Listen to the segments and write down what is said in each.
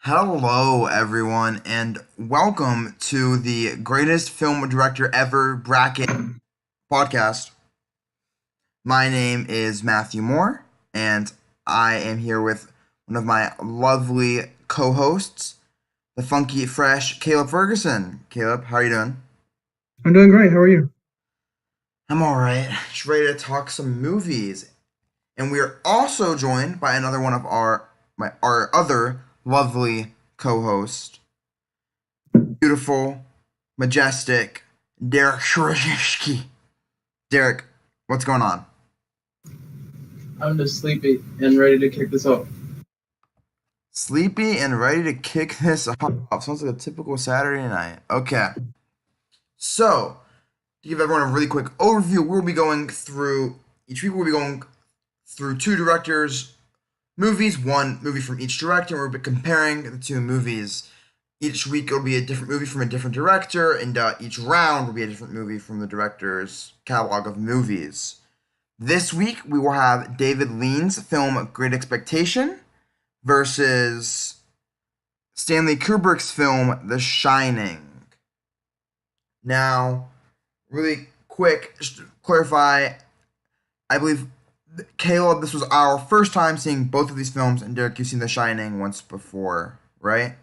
Hello, everyone, and welcome to the greatest film director ever bracket podcast. My name is Matthew Moore, and I am here with one of my lovely co hosts, the funky, fresh Caleb Ferguson. Caleb, how are you doing? I'm doing great. How are you? I'm alright, just ready to talk some movies. And we are also joined by another one of our other lovely co hosts, beautiful, majestic Derek Shrishki. Derek, what's going on? I'm just sleepy and ready to kick this off. Sleepy and ready to kick this off. Sounds like a typical Saturday night. Okay. So, to give everyone a really quick overview, we'll be going through each week. We'll be going through two directors' movies, one movie from each director. We'll be comparing the two movies. Each week it'll be a different movie from a different director, and each round will be a different movie from the director's catalog of movies. This week we will have David Lean's film Great Expectation versus Stanley Kubrick's film The Shining. Now, really quick, just to clarify, I believe Caleb, this was our first time seeing both of these films, and Derek, you've seen The Shining once before, right?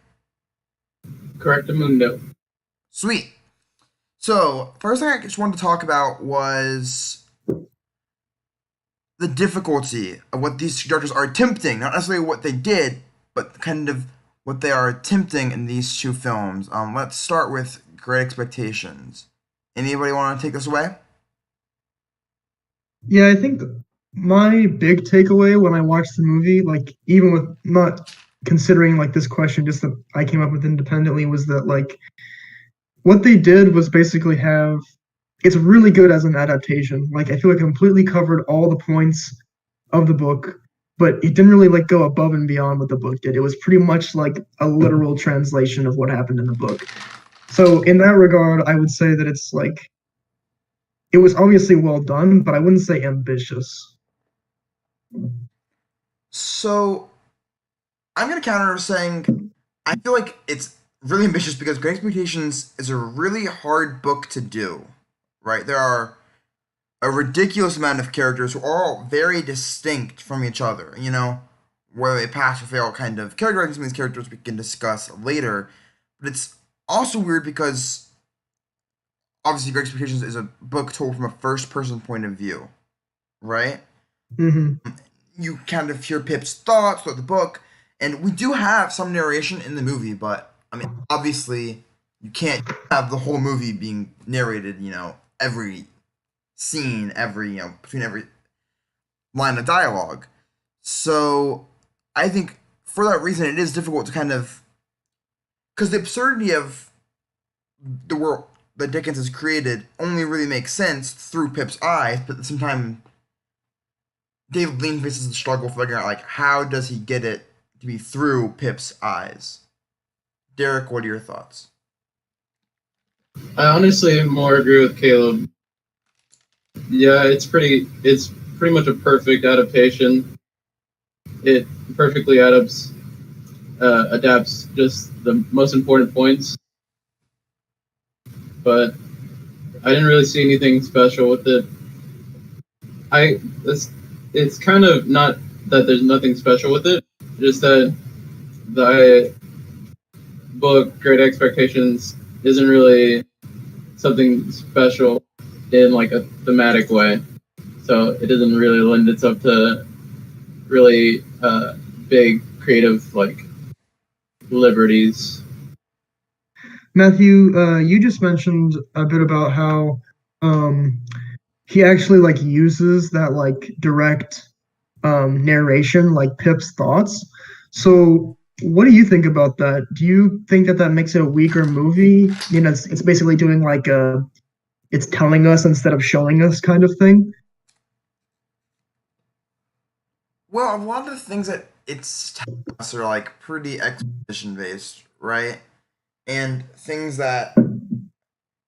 Correctamundo. Sweet. So, first thing I just wanted to talk about was the difficulty of what these directors are attempting. Not necessarily what they did, but kind of what they are attempting in these two films. Let's start with Great Expectations. Anybody want to take this away? Yeah, I think my big takeaway when I watched the movie, like even with not considering like this question, just that I came up with independently, was that like what they did was basically have it's really good as an adaptation. Like I feel like it completely covered all the points of the book, but it didn't really like go above and beyond what the book did. It was pretty much like a literal translation of what happened in the book. So in that regard, I would say that it's like it was obviously well done, but I wouldn't say ambitious. So, I'm going to counter saying I feel like it's really ambitious because Great Expectations is a really hard book to do, right? There are a ridiculous amount of characters who are all very distinct from each other, where they pass or fail kind of characterizing some of these characters we can discuss later. But it's also weird because obviously Great Expectations is a book told from a first person point of view, right? Hmm. You kind of hear Pip's thoughts throughout the book, and we do have some narration in the movie, but I mean, obviously, you can't have the whole movie being narrated, every scene, between every line of dialogue. So, I think for that reason, it is difficult to kind of, because the absurdity of the world that Dickens has created only really makes sense through Pip's eyes, but at the same time, David Lean faces the struggle figuring out like how does he get it to be through Pip's eyes. Derek, what are your thoughts? I honestly more agree with Caleb. Yeah, it's pretty much a perfect adaptation. It perfectly adapts just the most important points, but I didn't really see anything special with it. I it's kind of not that there's nothing special with it, just that the book Great Expectations isn't really something special in like a thematic way. So it doesn't really lend itself to really big creative like liberties. Matthew, you just mentioned a bit about how um, he actually like uses that like direct narration, like Pip's thoughts. So, what do you think about that? Do you think that that makes it a weaker movie? You know, it's basically doing like a it's telling us instead of showing us kind of thing. Well, a lot of the things that it's telling us are like pretty exposition based, right? And things that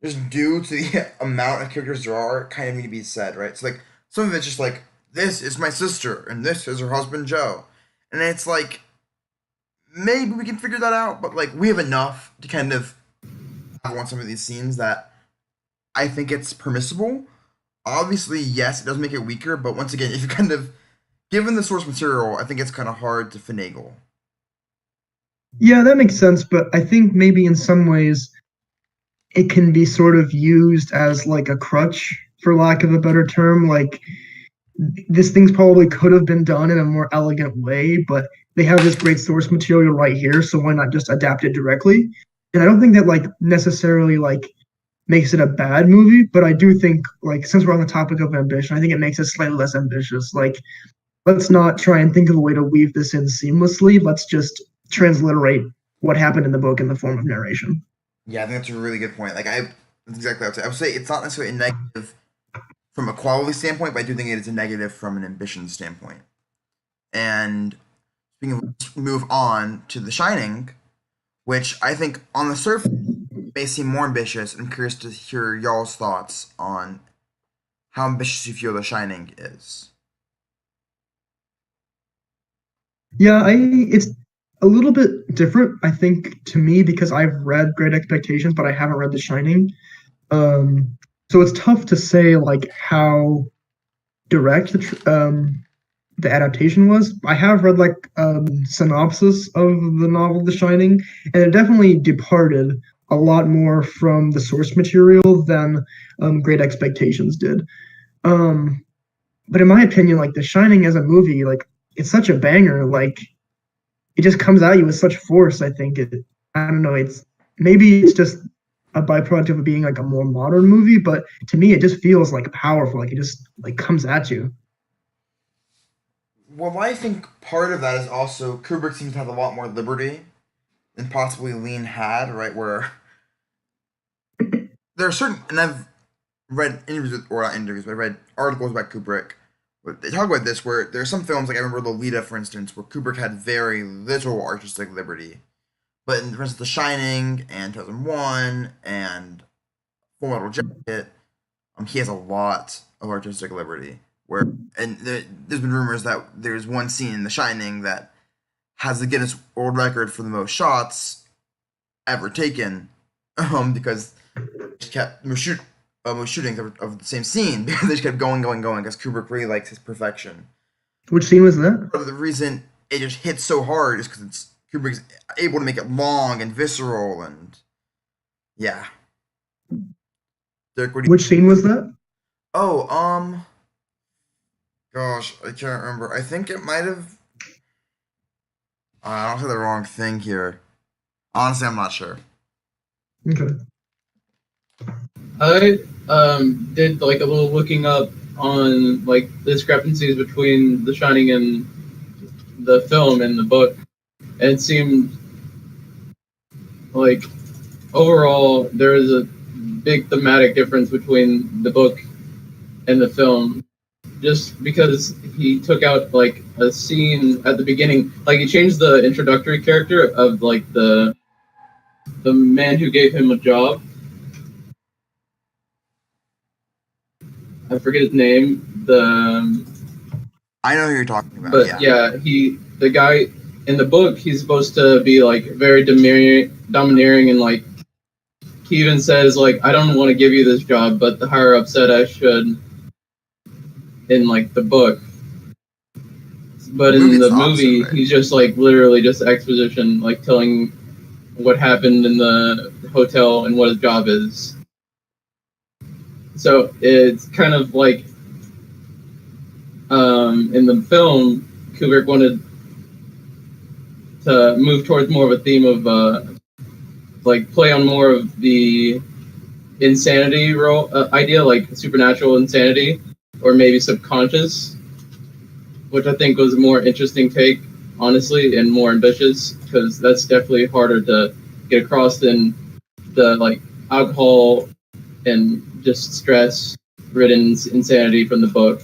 just due to the amount of characters there are kind of need to be said, right? So like some of it's just like this is my sister and this is her husband Joe. And it's like maybe we can figure that out, but like we have enough to kind of have on some of these scenes that I think it's permissible. Obviously, yes, it does make it weaker, but once again, if you kind of given the source material, I think it's kind of hard to finagle. Yeah, that makes sense, but I think maybe in some ways it can be sort of used as like a crutch, for lack of a better term. Like this thing's probably could have been done in a more elegant way, but they have this great source material right here, so why not just adapt it directly? And I don't think that like necessarily like makes it a bad movie, but I do think like since we're on the topic of ambition, I think it makes it slightly less ambitious. Like let's not try and think of a way to weave this in seamlessly. Let's just transliterate what happened in the book in the form of narration. Yeah, I think that's a really good point. That's exactly what I would say. It's not necessarily a negative from a quality standpoint, but I do think it is a negative from an ambition standpoint. And speaking of, let's move on to The Shining, which I think on the surface may seem more ambitious. I'm curious to hear y'all's thoughts on how ambitious you feel The Shining is. Yeah, I it's a little bit different, I think, to me because I've read Great Expectations, but I haven't read The Shining. Um, so it's tough to say like how direct the adaptation was. I have read like synopsis of the novel The Shining, and it definitely departed a lot more from the source material than Great Expectations did. Um, but in my opinion, like The Shining as a movie, like it's such a banger. Like it just comes at you with such force. I think I don't know. Maybe it's just a byproduct of it being like a more modern movie, but to me, it just feels like powerful. Like it just like comes at you. Well, I think part of that is also Kubrick seems to have a lot more liberty than possibly Lean had, right? Where there are certain, and I've read interviews with, or not interviews, but I read articles about Kubrick. Where they talk about this, where there are some films, like I remember Lolita, for instance, where Kubrick had very little artistic liberty. But in, for instance, The Shining and 2001 and Full Metal Jacket, he has a lot of artistic liberty. Where and there's been rumors that there's one scene in The Shining that has the Guinness World Record for the most shots ever taken, because they just kept most shootings of the same scene because they just kept going, going, going. Because Kubrick really likes his perfection. Which scene was that? Part of the reason it just hits so hard is because it's Kubrick's able to make it long and visceral and yeah. Derek, what do you? Which scene was that? Oh, gosh, I can't remember. I think it might have. I don't say the wrong thing here. Honestly, I'm not sure. Okay. I did like a little looking up on like the discrepancies between The Shining and the film and the book, and it seemed like overall there is a big thematic difference between the book and the film, just because he took out like a scene at the beginning, like he changed the introductory character of like the man who gave him a job. I forget his name. I know who you're talking about. But Yeah. the guy in the book, he's supposed to be like very domineering, and like he even says like, I don't want to give you this job, but the higher up said I should. In like the book, but in the movie, right? He's just like literally just exposition, like telling what happened in the hotel and what his job is. So it's kind of like in the film, Kubrick wanted to move towards more of a theme of like play on more of the insanity role idea, like supernatural insanity or maybe subconscious, which I think was a more interesting take, honestly, and more ambitious, because that's definitely harder to get across than the like alcohol and just stress-ridden insanity from the book.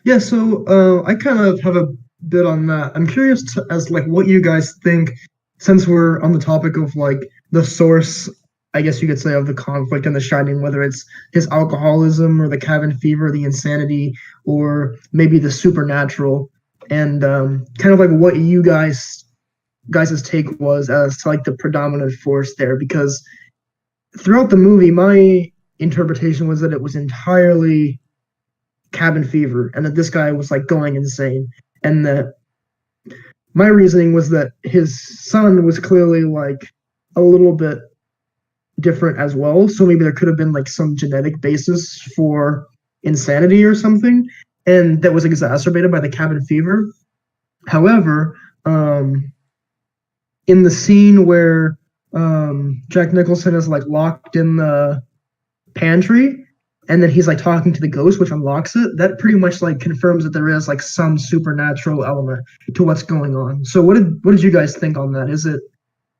Yeah, so I kind of have a bit on that. I'm curious as like what you guys think, since we're on the topic of like the source, I guess you could say, of the conflict in The Shining, whether it's his alcoholism or the cabin fever, the insanity, or maybe the supernatural. and kind of like what you guys' take was as to like the predominant force there, because throughout the movie, my interpretation was that it was entirely cabin fever and that this guy was like going insane, and that my reasoning was that his son was clearly like a little bit different as well, so maybe there could have been like some genetic basis for insanity or something, and that was exacerbated by the cabin fever. However, in the scene where Jack Nicholson is like locked in the pantry, and then he's like talking to the ghost, which unlocks it, that pretty much like confirms that there is like some supernatural element to what's going on. So what did you guys think on that? Is it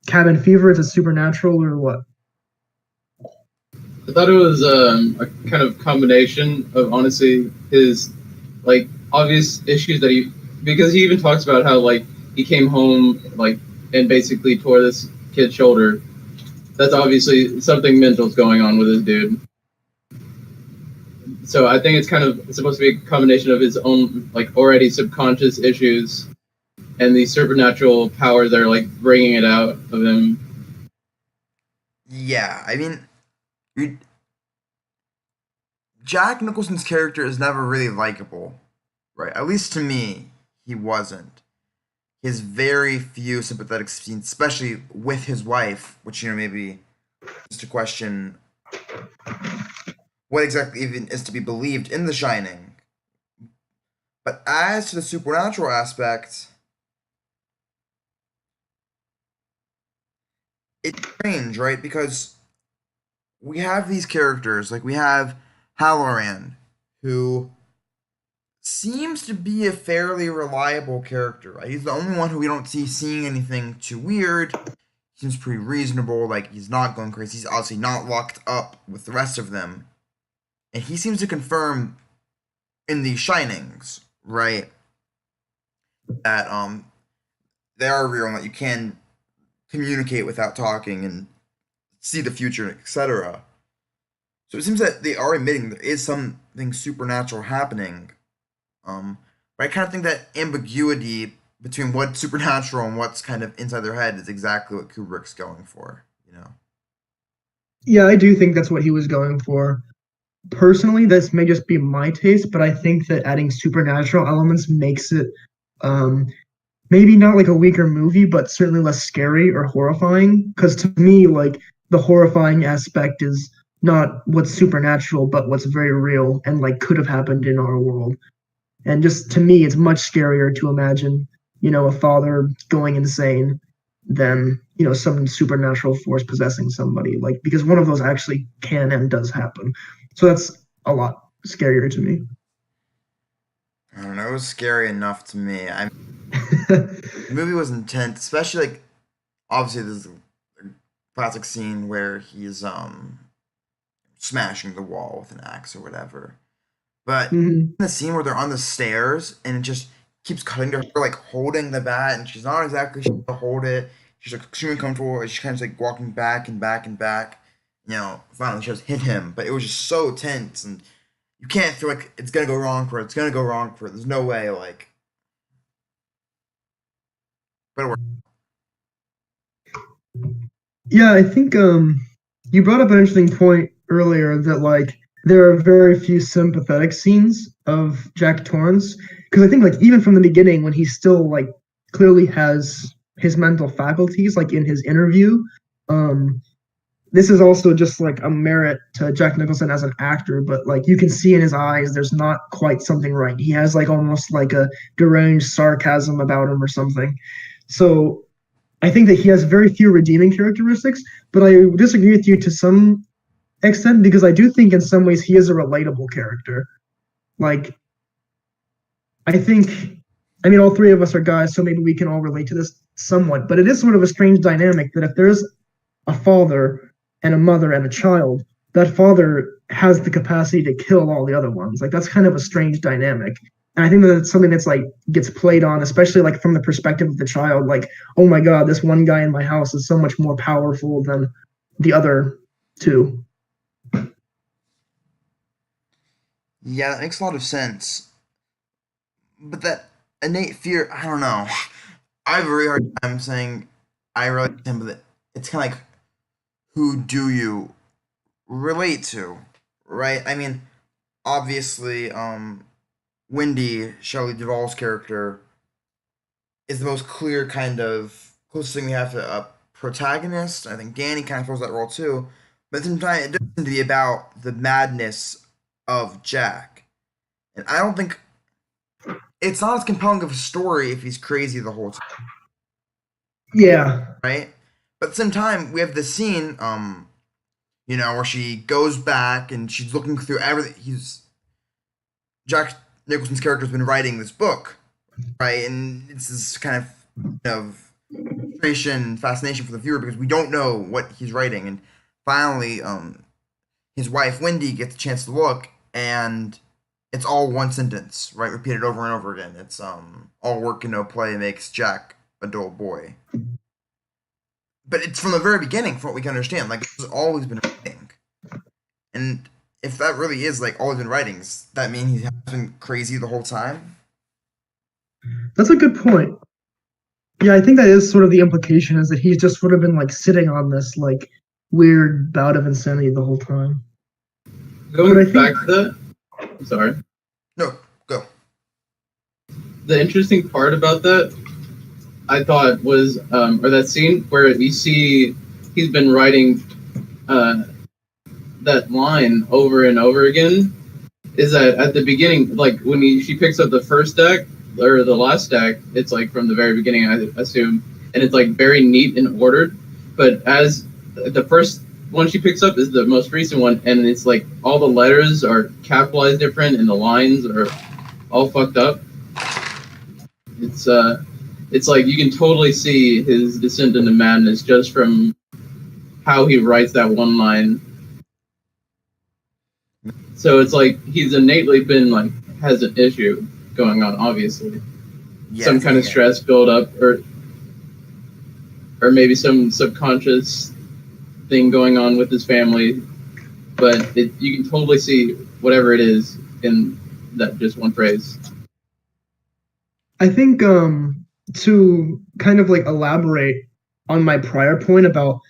cabin fever? Is it supernatural or what? I thought it was a kind of combination of honestly his like obvious issues that because he even talks about how like he came home like and basically tore this kid's shoulder. That's obviously something mental's going on with this dude. So I think it's supposed to be a combination of his own like already subconscious issues and the supernatural powers that are like bringing it out of him. Yeah, I mean, Jack Nicholson's character is never really likable, right? At least to me, he wasn't. He has very few sympathetic scenes, especially with his wife, which maybe is to question what exactly even is to be believed in The Shining. But as to the supernatural aspect, it's strange, right? Because we have these characters, like we have Halloran, who seems to be a fairly reliable character. Right? He's the only one who we don't see seeing anything too weird. He seems pretty reasonable, like he's not going crazy. He's obviously not locked up with the rest of them. And he seems to confirm in the Shinings, right, that they are real and that you can communicate without talking and see the future, etc. So it seems that they are admitting there is something supernatural happening. But I kind of think that ambiguity between what's supernatural and what's kind of inside their head is exactly what Kubrick's going for, you know? Yeah, I do think that's what he was going for. Personally, this may just be my taste, but I think that adding supernatural elements makes it um, maybe not like a weaker movie, but certainly less scary or horrifying. Because to me, like the horrifying aspect is not what's supernatural, but what's very real and like could have happened in our world. And just to me, it's much scarier to imagine, a father going insane than, some supernatural force possessing somebody. Like, because one of those actually can and does happen. So that's a lot scarier to me. I don't know, it was scary enough to me. The movie was intense, especially like obviously there's a classic scene where he's smashing the wall with an axe or whatever. But Mhm. the scene where they're on the stairs and it just keeps cutting to her like holding the bat and she's not exactly sure how to hold it. She's like extremely comfortable and she's kind of like walking back and back and back. Finally she just hit him, but it was just so tense and you can't feel like it's gonna go wrong for it. It's gonna go wrong for it. There's no way, like, but it worked. Yeah, I think you brought up an interesting point earlier that like there are very few sympathetic scenes of Jack Torrance, because I think like even from the beginning when he still like clearly has his mental faculties like in his interview, um this is also just like a merit to Jack Nicholson as an actor, but like you can see in his eyes there's not quite something right. He has like almost like a deranged sarcasm about him or something. So I think that he has very few redeeming characteristics, but I disagree with you to some extent because I do think in some ways he is a relatable character. Like, I think, I mean, all three of us are guys, so maybe we can all relate to this somewhat, but it is sort of a strange dynamic that if there's a father and a mother and a child, that father has the capacity to kill all the other ones. Like, that's kind of a strange dynamic. And I think that it's something that's like gets played on, especially like from the perspective of the child. Like, oh my God, this one guy in my house is so much more powerful than the other two. Yeah, that makes a lot of sense. But that innate fear. I don't know. I have a really hard time saying I relate to him, but it's kind of like who do you relate to, right? I mean, obviously, Wendy, Shelley Duvall's character, is the most clear kind of closest thing we have to a protagonist. I think Danny kind of fills that role too. But at the same time, it doesn't seem to be about the madness of Jack. And I don't think it's not as compelling of a story if he's crazy the whole time, Yeah. right? But at the same time, we have this scene, where she goes back and she's looking through everything. Jack Nicholson's character's been writing this book, right? And it's this kind of frustration, fascination for the viewer because we don't know what he's writing. And finally, his wife Wendy gets a chance to look, and it's all one sentence, right? Repeated over and over again. It's all work and no play makes Jack a dull boy. But it's from the very beginning, from what we can understand. Like it's always been writing, and if that really is like all he's been writing, does that mean he has been crazy the whole time? That's a good point. Yeah, I think that is sort of the implication is that he's just sort of been like sitting on this like weird bout of insanity the whole time. But I Going back think to that, I'm sorry. No, go. The interesting part about that, I thought, was, or that scene where you see he's been writing that line over and over again, is that at the beginning, like when she picks up the first deck or the last deck, it's like from the very beginning, I assume, and it's like very neat and ordered. But as the first one she picks up is the most recent one, and it's like all the letters are capitalized different and the lines are all fucked up. It's like you can totally see his descent into madness just from how he writes that one line. So it's like he's innately been like has an issue going on, obviously. Yeah, Some kind of stress build up, or maybe some subconscious thing going on with his family. But you can totally see whatever it is in that just one phrase. I think to kind of like elaborate on my prior point about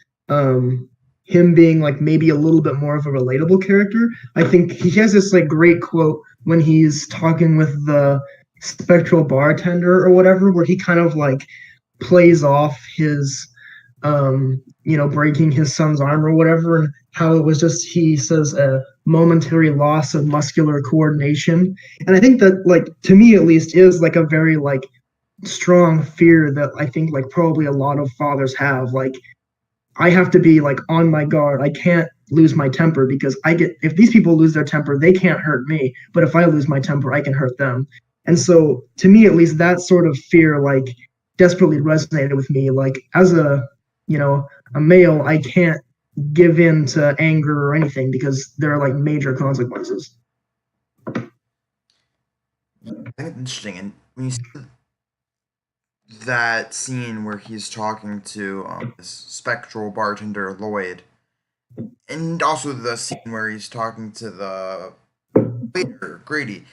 him being like maybe a little bit more of a relatable character, I think he has this like great quote when he's talking with the spectral bartender or whatever, where he kind of like plays off his breaking his son's arm or whatever, and how it was just, he says, a momentary loss of muscular coordination. And I think that, like, to me at least, is like a very like strong fear that I think like probably a lot of fathers have. Like, I have to be like on my guard. I can't lose my temper because if these people lose their temper, they can't hurt me. But if I lose my temper, I can hurt them. And so to me at least, that sort of fear like desperately resonated with me. Like as a male, I can't give in to anger or anything because there are like major consequences. I think it's interesting, and when you see that scene where he's talking to this spectral bartender Lloyd, and also the scene where he's talking to the waiter Grady,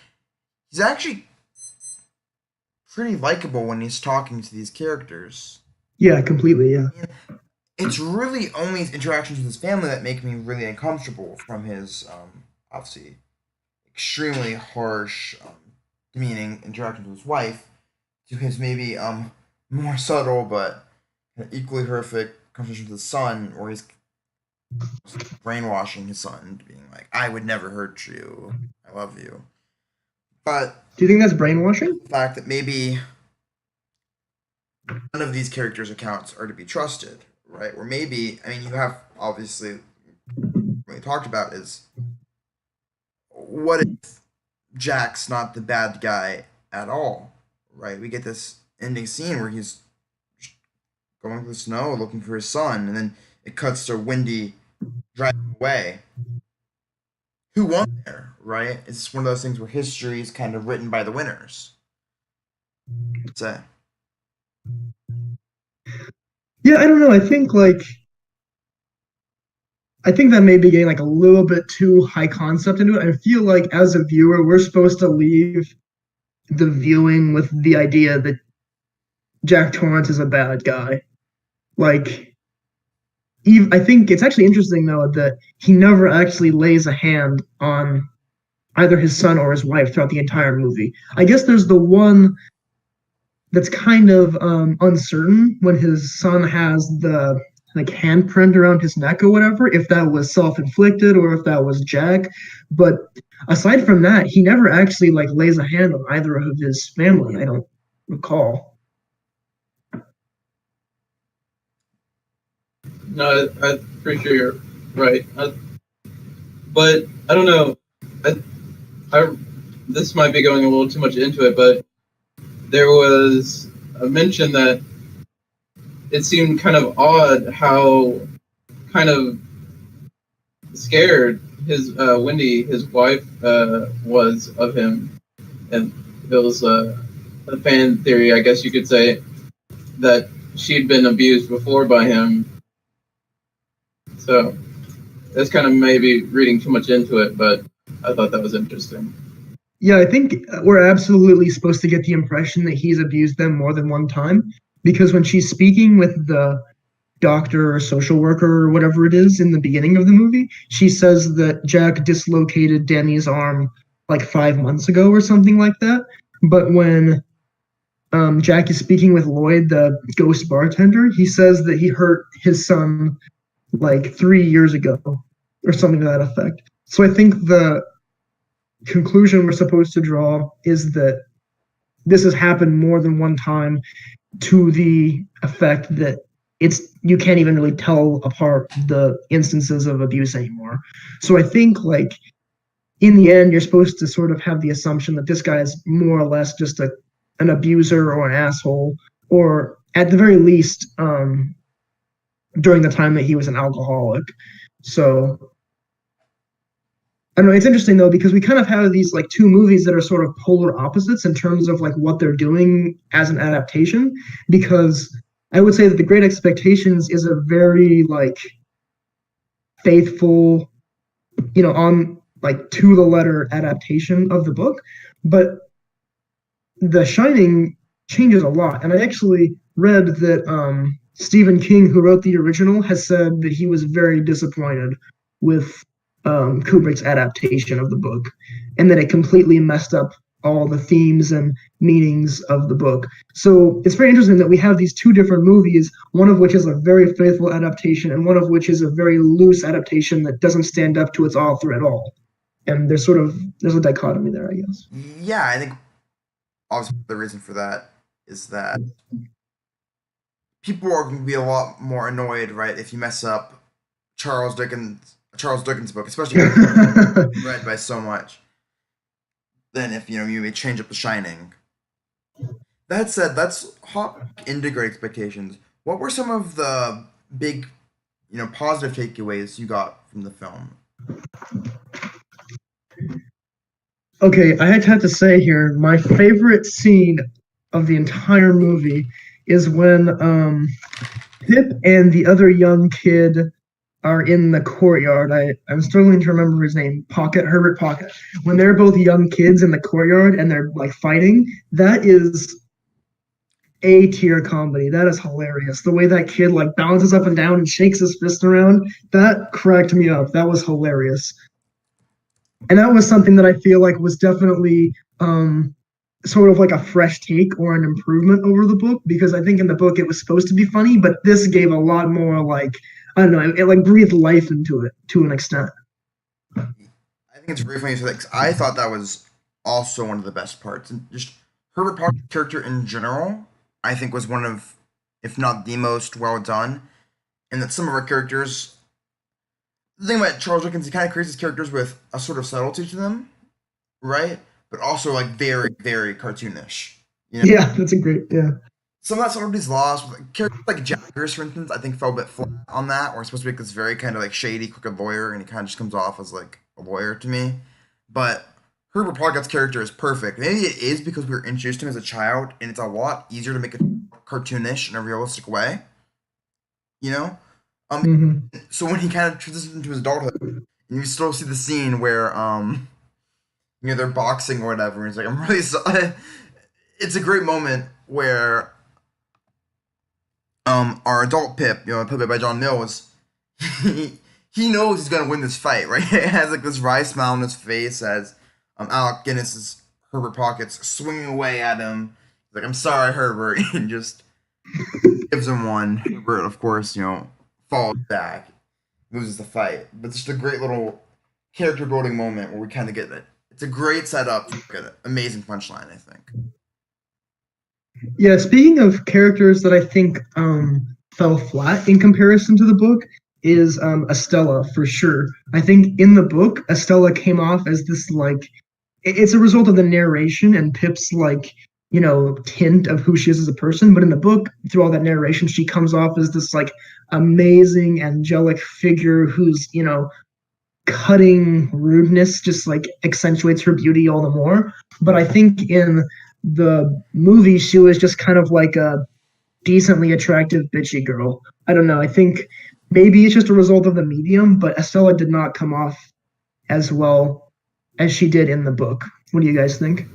he's actually pretty likable when he's talking to these characters. Yeah, completely. Yeah. It's really only his interactions with his family that make me really uncomfortable, from his obviously extremely harsh, demeaning interactions with his wife to his maybe more subtle but equally horrific conversation with his son, where he's brainwashing his son, being like, "I would never hurt you. I love you." But Do you think that's brainwashing? the fact that maybe none of these characters' accounts are to be trusted, right? Or maybe, I mean, you have obviously what we talked about is, what if Jack's not the bad guy at all, right? We get this ending scene where he's going through the snow looking for his son, and then it cuts to Wendy driving away. Who won there, right? It's one of those things where history is kind of written by the winners. So, Yeah, I don't know. I think that may be getting like a little bit too high concept into it. I feel like as a viewer, we're supposed to leave the viewing with the idea that Jack Torrance is a bad guy. Like, I think it's actually interesting though that he never actually lays a hand on either his son or his wife throughout the entire movie. I guess there's the one that's kind of uncertain when his son has the like handprint around his neck or whatever, if that was self-inflicted or if that was Jack. But aside from that, he never actually like lays a hand on either of his family. I don't recall. No, I'm pretty sure you're right. But I don't know. I this might be going a little too much into it, but there was a mention that it seemed kind of odd how kind of scared his Wendy, his wife, was of him, and it was a fan theory, I guess you could say, that she'd been abused before by him. So that's kind of maybe reading too much into it, but I thought that was interesting. Yeah, I think we're absolutely supposed to get the impression that he's abused them more than one time because when she's speaking with the doctor or social worker or whatever it is in the beginning of the movie, she says that Jack dislocated Danny's arm like 5 months ago or something like that. But when Jack is speaking with Lloyd, the ghost bartender, he says that he hurt his son like 3 years ago or something to that effect. So I think the conclusion we're supposed to draw is that this has happened more than one time to the effect that you can't even really tell apart the instances of abuse anymore. So I think like in the end you're supposed to sort of have the assumption that this guy is more or less just an abuser or an asshole, or at the very least during the time that he was an alcoholic. So I don't know. It's interesting though because we kind of have these like two movies that are sort of polar opposites in terms of like what they're doing as an adaptation. Because I would say that The Great Expectations is a very like faithful, on like to the letter adaptation of the book, but The Shining changes a lot. And I actually read that Stephen King, who wrote the original, has said that he was very disappointed with Kubrick's adaptation of the book, and that it completely messed up all the themes and meanings of the book. So it's very interesting that we have these two different movies, one of which is a very faithful adaptation, and one of which is a very loose adaptation that doesn't stand up to its author at all. And there's a dichotomy there, I guess. Yeah, I think obviously the reason for that is that people are going to be a lot more annoyed, right, if you mess up Charles Dickens book, especially if it's read by so much, than if you may change up The Shining. That said, let's hop into Great Expectations. What were some of the big, positive takeaways you got from the film? Okay, I have to say here, my favorite scene of the entire movie is when Pip and the other young kid are in the courtyard. I'm struggling to remember his name. Herbert Pocket. When they're both young kids in the courtyard and they're like fighting, that is A tier comedy. That is hilarious. The way that kid like bounces up and down and shakes his fist around, that cracked me up. That was hilarious. And that was something that I feel like was definitely sort of like a fresh take or an improvement over the book, because I think in the book it was supposed to be funny, but this gave a lot more like, I don't know, it like breathed life into it to an extent. I think it's really funny you said that because I thought that was also one of the best parts. And just Herbert Pocket's character in general, I think was one of, if not the most well done. And that some of our characters, the thing about Charles Dickens, he kind of creates his characters with a sort of subtlety to them, right? But also like very, very cartoonish. Yeah, that's a great, yeah. Some of that subtlety's lost. Characters like Jaggers, for instance, I think fell a bit flat on that, where it's supposed to be like this very kind of like shady, crooked lawyer, and he kind of just comes off as like a lawyer to me. But Herbert Pocket's character is perfect. Maybe it is because we were introduced to him as a child, and it's a lot easier to make it cartoonish in a realistic way. You know? So when he kind of transitions into his adulthood, and you still see the scene where they're boxing or whatever. And he's like, I'm really sorry. It's a great moment where our adult Pip, played by John Mills, he he knows he's gonna win this fight, right? He has like this wry smile on his face as Alec Guinness's Herbert Pockets swinging away at him. He's like, I'm sorry, Herbert, and just gives him one. Herbert, of course, falls back, loses the fight. But it's just a great little character building moment where we kind of get it. It's a great setup, an amazing punchline, I think. Yeah, speaking of characters that I think fell flat in comparison to the book is Estella for sure. I think in the book, Estella came off as this like it's a result of the narration and Pip's like tint of who she is as a person. But in the book, through all that narration, she comes off as this like amazing angelic figure who's cutting rudeness just like accentuates her beauty all the more. But I think in the movie, she was just kind of like a decently attractive bitchy girl. I don't know. I think maybe it's just a result of the medium, but Estella did not come off as well as she did in the book. What do you guys think?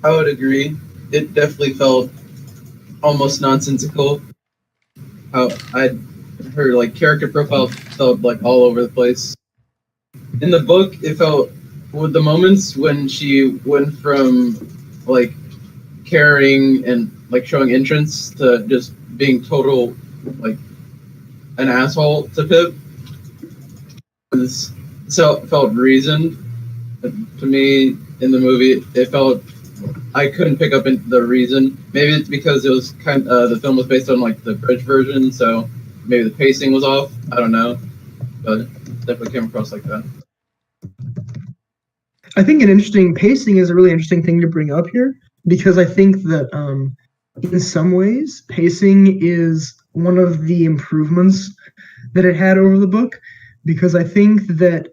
I would agree. It definitely felt almost nonsensical. How her like character profile felt like all over the place. In the book, it felt with the moments when she went from like caring and like showing interest to just being total like an asshole to Pip. Felt reasoned. To me, in the movie, it felt I couldn't pick up the reason. Maybe it's because it was the film was based on like the British version, so maybe the pacing was off. I don't know, but it definitely came across like that. I think an interesting pacing is a really interesting thing to bring up here because I think that in some ways pacing is one of the improvements that it had over the book because I think that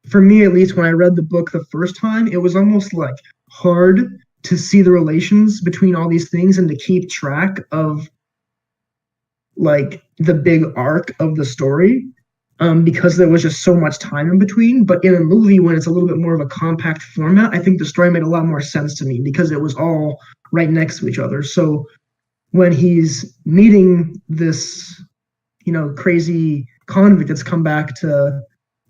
for me at least when I read the book the first time it was almost like hard to see the relations between all these things and to keep track of like the big arc of the story because there was just so much time in between. But in a movie, when it's a little bit more of a compact format, I think the story made a lot more sense to me because it was all right next to each other. So when he's meeting this, crazy convict that's come back to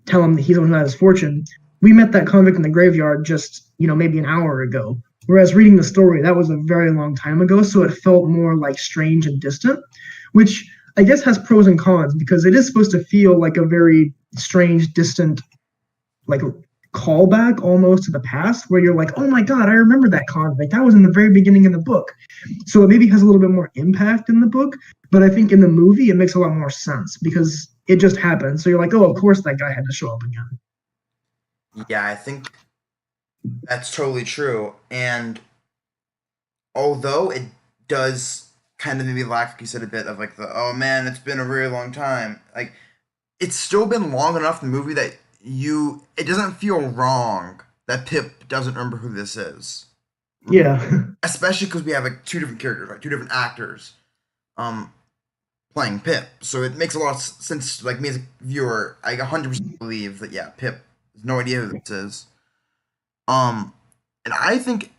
tell him that he's the one who had his fortune, we met that convict in the graveyard just, maybe an hour ago. Whereas reading the story, that was a very long time ago. So it felt more like strange and distant, which I guess has pros and cons because it is supposed to feel like a very strange, distant, like callback almost to the past where you're like, oh my God, I remember that convict. That was in the very beginning of the book. So it maybe has a little bit more impact in the book, but I think in the movie it makes a lot more sense because it just happened. So you're like, oh, of course that guy had to show up again. Yeah, I think that's totally true. And although it does kind of maybe lack, like you said, a bit of like the oh man, it's been a really long time. Like it's still been long enough in the movie that it doesn't feel wrong that Pip doesn't remember who this is. Yeah. Especially because we have like two different characters, like two different actors, playing Pip. So it makes a lot of sense. Like me as a viewer, I 100% believe that yeah, Pip has no idea who this is. And I think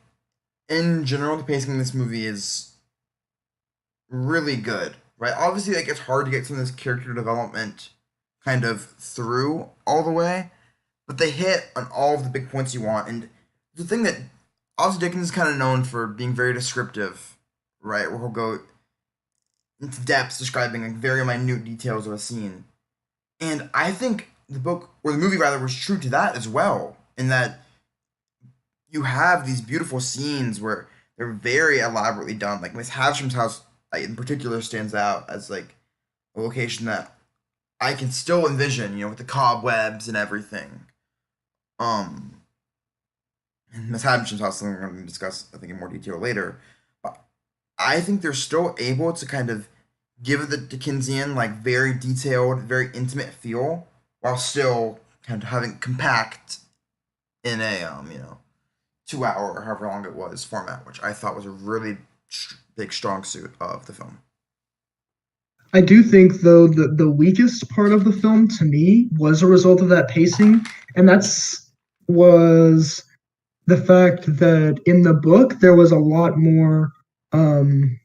in general the pacing in this movie is really good, right? Obviously, like it's hard to get some of this character development kind of through all the way, but they hit on all of the big points you want. And the thing that Oscar Dickens is kind of known for being very descriptive, right? Where he'll go into depths describing like very minute details of a scene. And I think the book or the movie rather was true to that as well, in that you have these beautiful scenes where they're very elaborately done. Like Miss Havisham's house in particular stands out as like a location that I can still envision, with the cobwebs and everything. And Miss Havisham's house, something we're going to discuss, I think, in more detail later. But I think they're still able to kind of give the Dickensian, like, very detailed, very intimate feel, while still kind of having compact in a 2 hour or however long it was format, which I thought was a really big strong suit of the film. I do think, though, that the weakest part of the film to me was a result of that pacing, and was the fact that in the book there was a lot more. Um,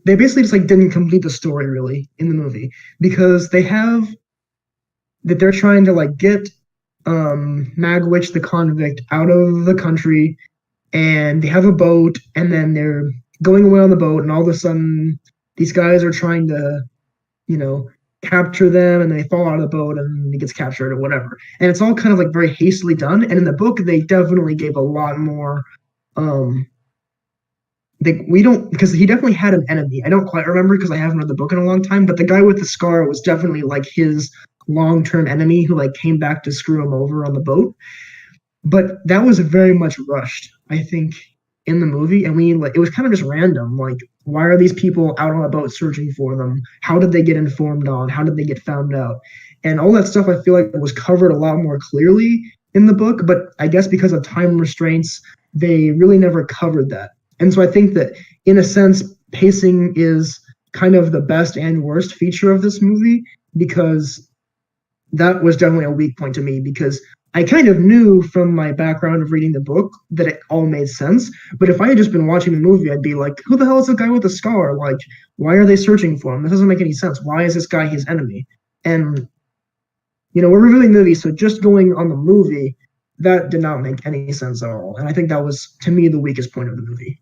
they basically just like didn't complete the story really in the movie because they have that they're trying to like get Magwitch the convict out of the country, and they have a boat, and then they're going away on the boat, and all of a sudden these guys are trying to, you know, capture them, and they fall out of the boat, and he gets captured or whatever. And it's all kind of like very hastily done. And in the book, they definitely gave a lot more. Um, we don't because he definitely had an enemy. I don't quite remember because I haven't read the book in a long time. But the guy with the scar was definitely like his long-term enemy who like came back to screw him over on the boat. But that was very much rushed, I think, in the movie, and we like it was kind of just random. Like, why are these people out on a boat searching for them? How did they get informed on? How did they get found out? And all that stuff, I feel like was covered a lot more clearly in the book. But I guess because of time restraints, they really never covered that. And so I think that, in a sense, pacing is kind of the best and worst feature of this movie because that was definitely a weak point to me because I kind of knew from my background of reading the book that it all made sense. But if I had just been watching the movie, I'd be like, who the hell is the guy with the scar? Like, why are they searching for him? This doesn't make any sense. Why is this guy his enemy? And, we're reviewing movies, so just going on the movie, that did not make any sense at all. And I think that was, to me, the weakest point of the movie.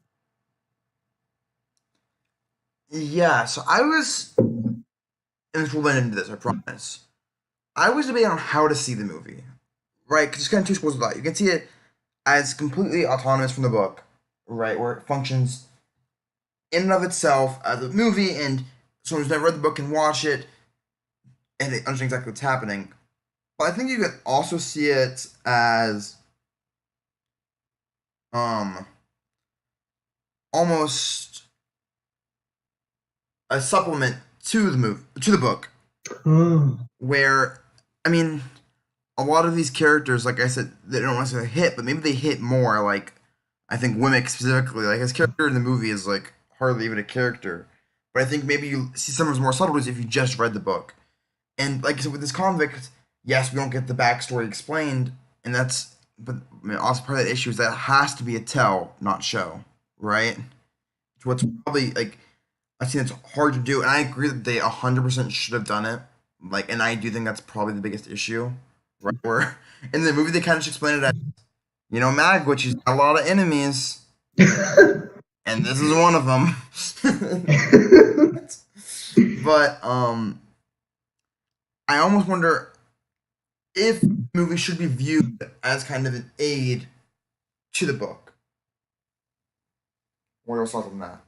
Yeah, so I was, and this will end into this, I promise. I was debating on how to see the movie, right? Because there's kind of two schools of thought. You can see it as completely autonomous from the book, right, where it functions in and of itself as a movie, and someone who's never read the book can watch it and they understand exactly what's happening. But I think you could also see it as um almost a supplement to the movie, to the book, Oh. where I mean, a lot of these characters, like I said, they don't necessarily hit, but maybe they hit more. Like I think Wimmick specifically, like his character in the movie is like hardly even a character. But I think maybe you see some of his more subtleties if you just read the book. And like I said, with this convict, yes, we don't get the backstory explained, and that's but I mean, also part of that issue is that it has to be a tell, not show, right? It's what's probably like I've seen it's hard to do, and I agree that they 100% should have done it. Like, and I do think that's probably the biggest issue, right? Where in the movie they kind of just explain it as, Magwitch, he's got a lot of enemies, and this is one of them. But I almost wonder if the movie should be viewed as kind of an aid to the book. What are your thoughts on that?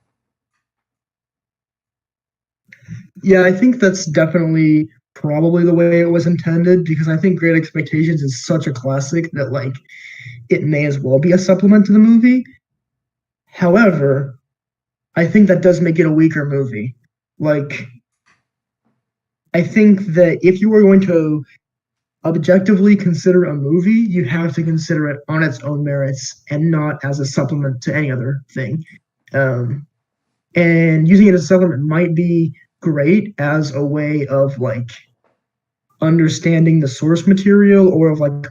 Yeah, I think that's definitely probably the way it was intended because I think Great Expectations is such a classic that like it may as well be a supplement to the movie. However, I think that does make it a weaker movie. Like I think that if you were going to objectively consider a movie, you have to consider it on its own merits and not as a supplement to any other thing. Um, and using it as a supplement might be great as a way of like understanding the source material or of like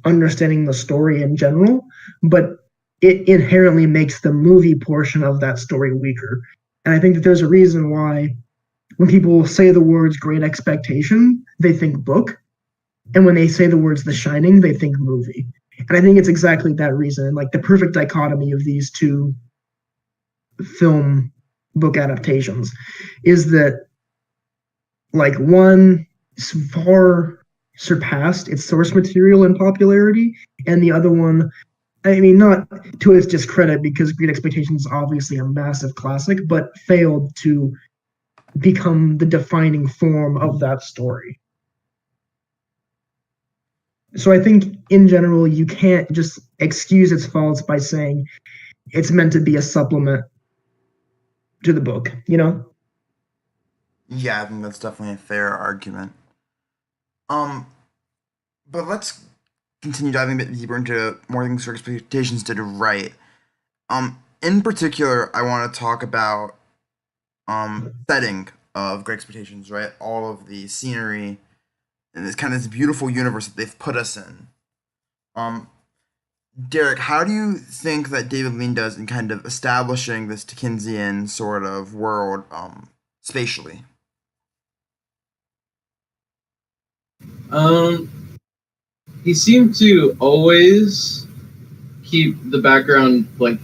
understanding the story in general, but it inherently makes the movie portion of that story weaker. And I think that there's a reason why when people say the words great expectation, they think book. And when they say the words The Shining, they think movie. And I think it's exactly that reason, like the perfect dichotomy of these two film book adaptations is that like one far surpassed its source material in popularity, and the other one, I mean, not to its discredit because Great Expectations is obviously a massive classic, but failed to become the defining form of that story. So I think in general, you can't just excuse its faults by saying it's meant to be a supplement to the book. Yeah, I think that's definitely a fair argument. Um, but let's continue diving a bit deeper into more things your expectations did right. In particular, I want to talk about setting of Great Expectations, right? All of the scenery and this kind of this beautiful universe that they've put us in. Um, Derek, how do you think that David Lean does in kind of establishing this Dickensian sort of world spatially? Um, he seemed to always keep the background, like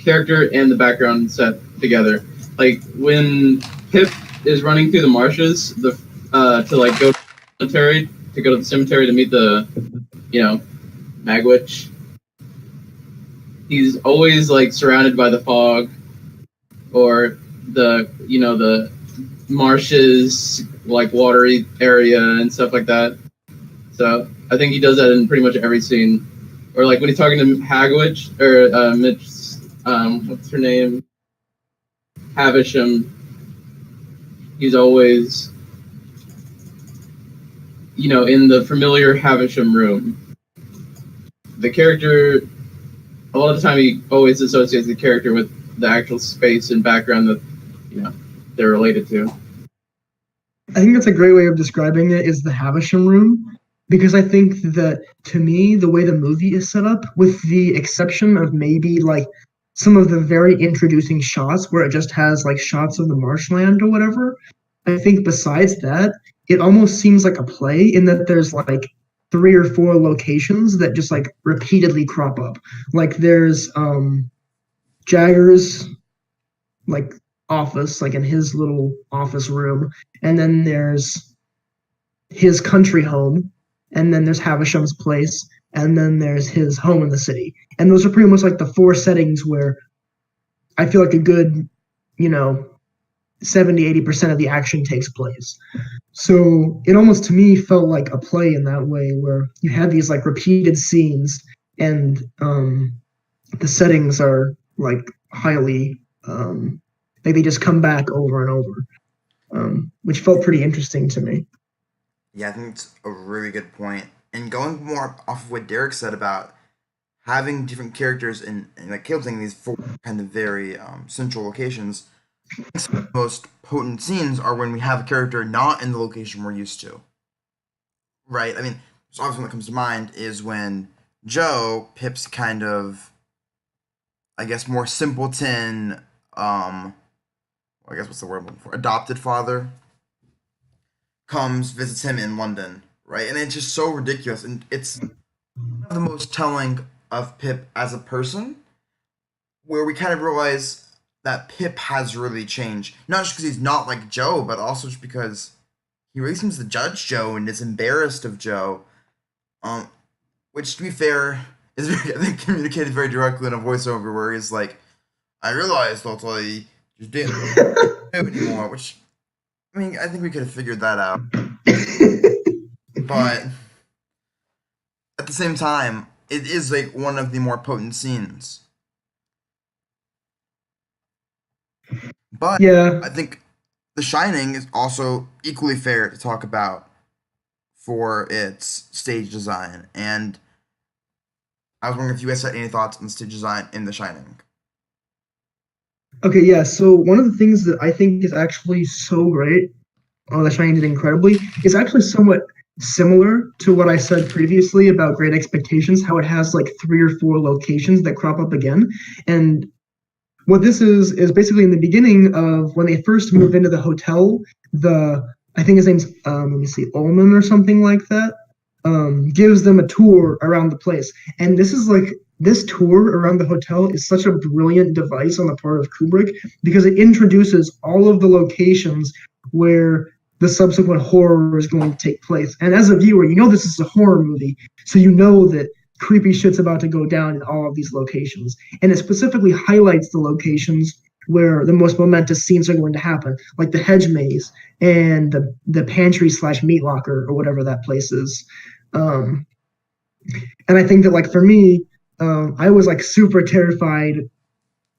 character and the background set together. Like when Pip is running through the marshes, to like go to the cemetery to meet the Magwitch. He's always like surrounded by the fog or the marshes, like watery area and stuff like that. So I think he does that in pretty much every scene. Or like when he's talking to Hagwitch or Mitch, what's her name? Havisham. He's always, in the familiar Havisham room. The character, a lot of the time, he always associates the character with the actual space and background that, they're related to. I think that's a great way of describing it is the Havisham room, because I think that to me, the way the movie is set up, with the exception of maybe like some of the very introducing shots where it just has like shots of the marshland or whatever, I think besides that, it almost seems like a play in that there's like 3 or 4 locations that just like repeatedly crop up. Like there's Jagger's like office, like in his little office room, and then there's his country home, and then there's Havisham's place, and then there's his home in the city. And those are pretty much like the 4 settings where I feel like a good, 70-80% of the action takes place. So it almost to me felt like a play in that way where you had these like repeated scenes and the settings are like highly like they just come back over and over, which felt pretty interesting to me. Yeah, I think it's a really good point. And going more off of what Derek said about having different characters in like Caleb saying these 4 kind of very central locations, some of the most potent scenes are when we have a character not in the location we're used to. Right? I mean, so obviously one that comes to mind is when Joe, Pip's kind of, I guess, more simpleton, I guess what's the word I'm looking for? Adopted father comes, visits him in London, right? And it's just so ridiculous. And it's one of the most telling of Pip as a person, where we kind of realize that Pip has really changed. Not just because he's not like Joe, but also just because he really seems to judge Joe and is embarrassed of Joe. Which, to be fair, is very, I think communicated very directly in a voiceover where he's like, I realized that I just didn't do anymore, which, I mean, I think we could have figured that out. But at the same time, it is like one of the more potent scenes. But Yeah. I think The Shining is also equally fair to talk about for its stage design. And I was wondering if you guys had any thoughts on the stage design in The Shining. Okay, yeah. So one of the things that I think is actually so great, The Shining did incredibly, is actually somewhat similar to what I said previously about Great Expectations, how it has like 3 or 4 locations that crop up again. And what this is basically in the beginning of when they first move into the hotel, I think his name's let me see, Ullman or something like that, gives them a tour around the place. And this tour around the hotel is such a brilliant device on the part of Kubrick because it introduces all of the locations where the subsequent horror is going to take place. And as a viewer, you know this is a horror movie, so you know that creepy shit's about to go down in all of these locations. And it specifically highlights the locations where the most momentous scenes are going to happen, like the hedge maze and the pantry / meat locker or whatever that place is. And I think that like for me, I was like super terrified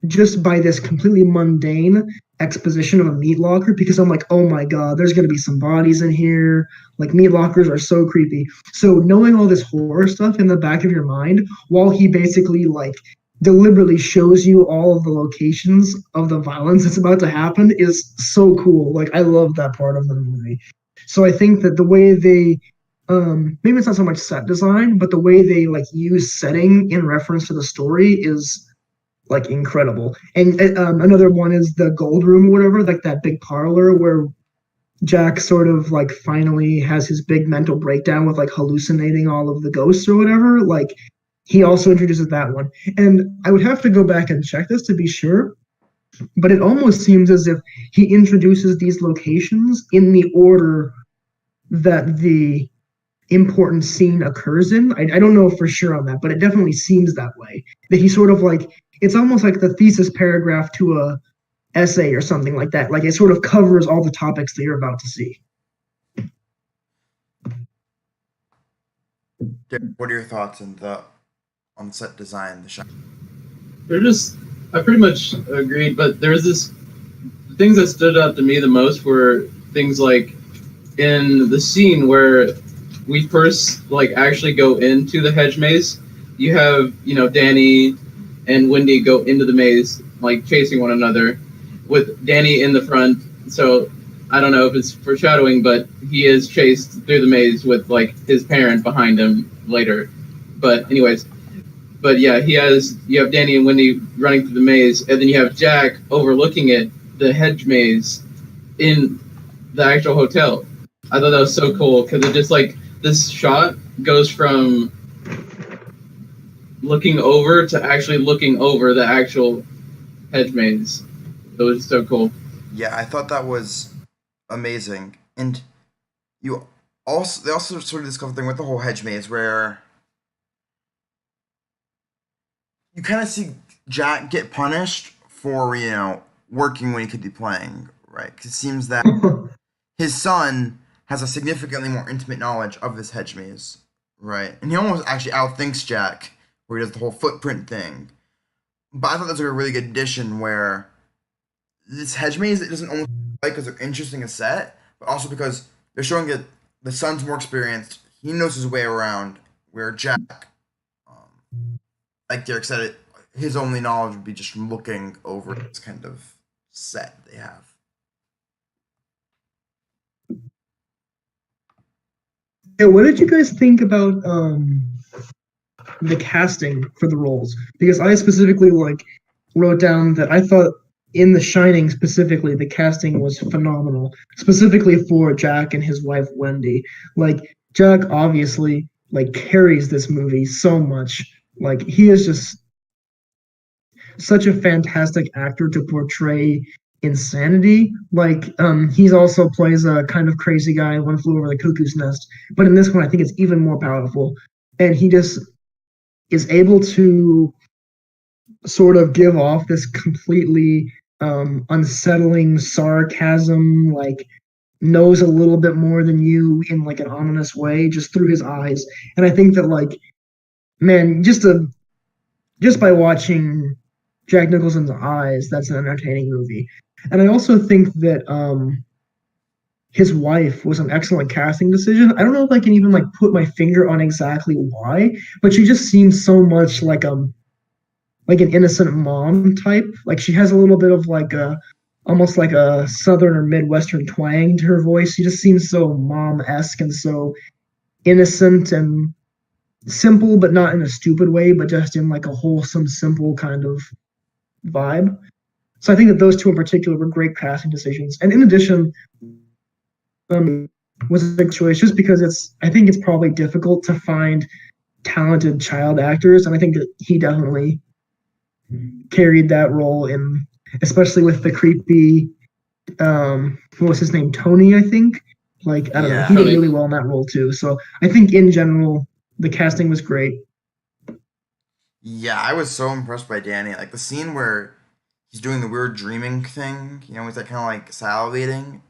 just by this completely mundane exposition of a meat locker because I'm like, oh my god, there's gonna be some bodies in here. Like meat lockers are so creepy. So knowing all this horror stuff in the back of your mind while he basically like deliberately shows you all of the locations of the violence that's about to happen is so cool. Like I love that part of the movie. So I think that the way they maybe it's not so much set design, but the way they like use setting in reference to the story is like incredible. And another one is the gold room or whatever, like that big parlor where Jack sort of like finally has his big mental breakdown with like hallucinating all of the ghosts or whatever. Like he also introduces that one. And I would have to go back and check this to be sure, but it almost seems as if he introduces these locations in the order that the important scene occurs in. I don't know for sure on that, but it definitely seems that way. That he sort of like it's almost like the thesis paragraph to a essay or something like that. Like it sort of covers all the topics that you're about to see. What are your thoughts on set design, the shot? They're just I pretty much agreed, but there's this the things that stood out to me the most were things like in the scene where we first like actually go into the hedge maze. You have Danny and Wendy go into the maze like chasing one another, with Danny in the front. So I don't know if it's foreshadowing, but he is chased through the maze with like his parent behind him later. But anyways, but yeah, you have Danny and Wendy running through the maze, and then you have Jack overlooking it, the hedge maze, in the actual hotel. I thought that was so cool because it just like this shot goes from looking over to actually looking over the actual hedge maze. It was so cool. Yeah, I thought that was amazing. And they also sort of discovered the thing with the whole hedge maze where you kind of see Jack get punished for, working when he could be playing, right? 'Cause it seems that his son has a significantly more intimate knowledge of this hedge maze, right? And he almost actually outthinks Jack, where he does the whole footprint thing. But I thought that was a really good addition where this hedge maze, it doesn't only like because they're interesting as set, but also because they're showing that the son's more experienced. He knows his way around, where Jack, like Derek said, his only knowledge would be just from looking over this kind of set they have. Yeah, what did you guys think about the casting for the roles? Because I specifically like wrote down that I thought in The Shining specifically the casting was phenomenal, specifically for Jack and his wife Wendy. Like Jack obviously like carries this movie so much. Like he is just such a fantastic actor to portray insanity. Like he's also plays a kind of crazy guy in One Flew Over the Cuckoo's Nest, but in this one I think it's even more powerful. And he just is able to sort of give off this completely unsettling sarcasm, like knows a little bit more than you in like an ominous way just through his eyes. And I think that like man, just by watching Jack Nicholson's eyes, that's an entertaining movie. And I also think that his wife was an excellent casting decision. I don't know if I can even like put my finger on exactly why, but she just seems so much like an innocent mom type. Like she has a little bit of like a almost like a southern or midwestern twang to her voice. She just seems so mom-esque and so innocent and simple, but not in a stupid way, but just in like a wholesome, simple kind of vibe. So I think that those two in particular were great casting decisions. And in addition, was a big choice just because I think it's probably difficult to find talented child actors, and I think that he definitely carried that role in, especially with the creepy, what was his name, Tony, I think. Like I don't know, he did really well in that role too. So I think in general the casting was great. Yeah, I was so impressed by Danny. Like the scene where he's doing the weird dreaming thing, he's like kind of like salivating.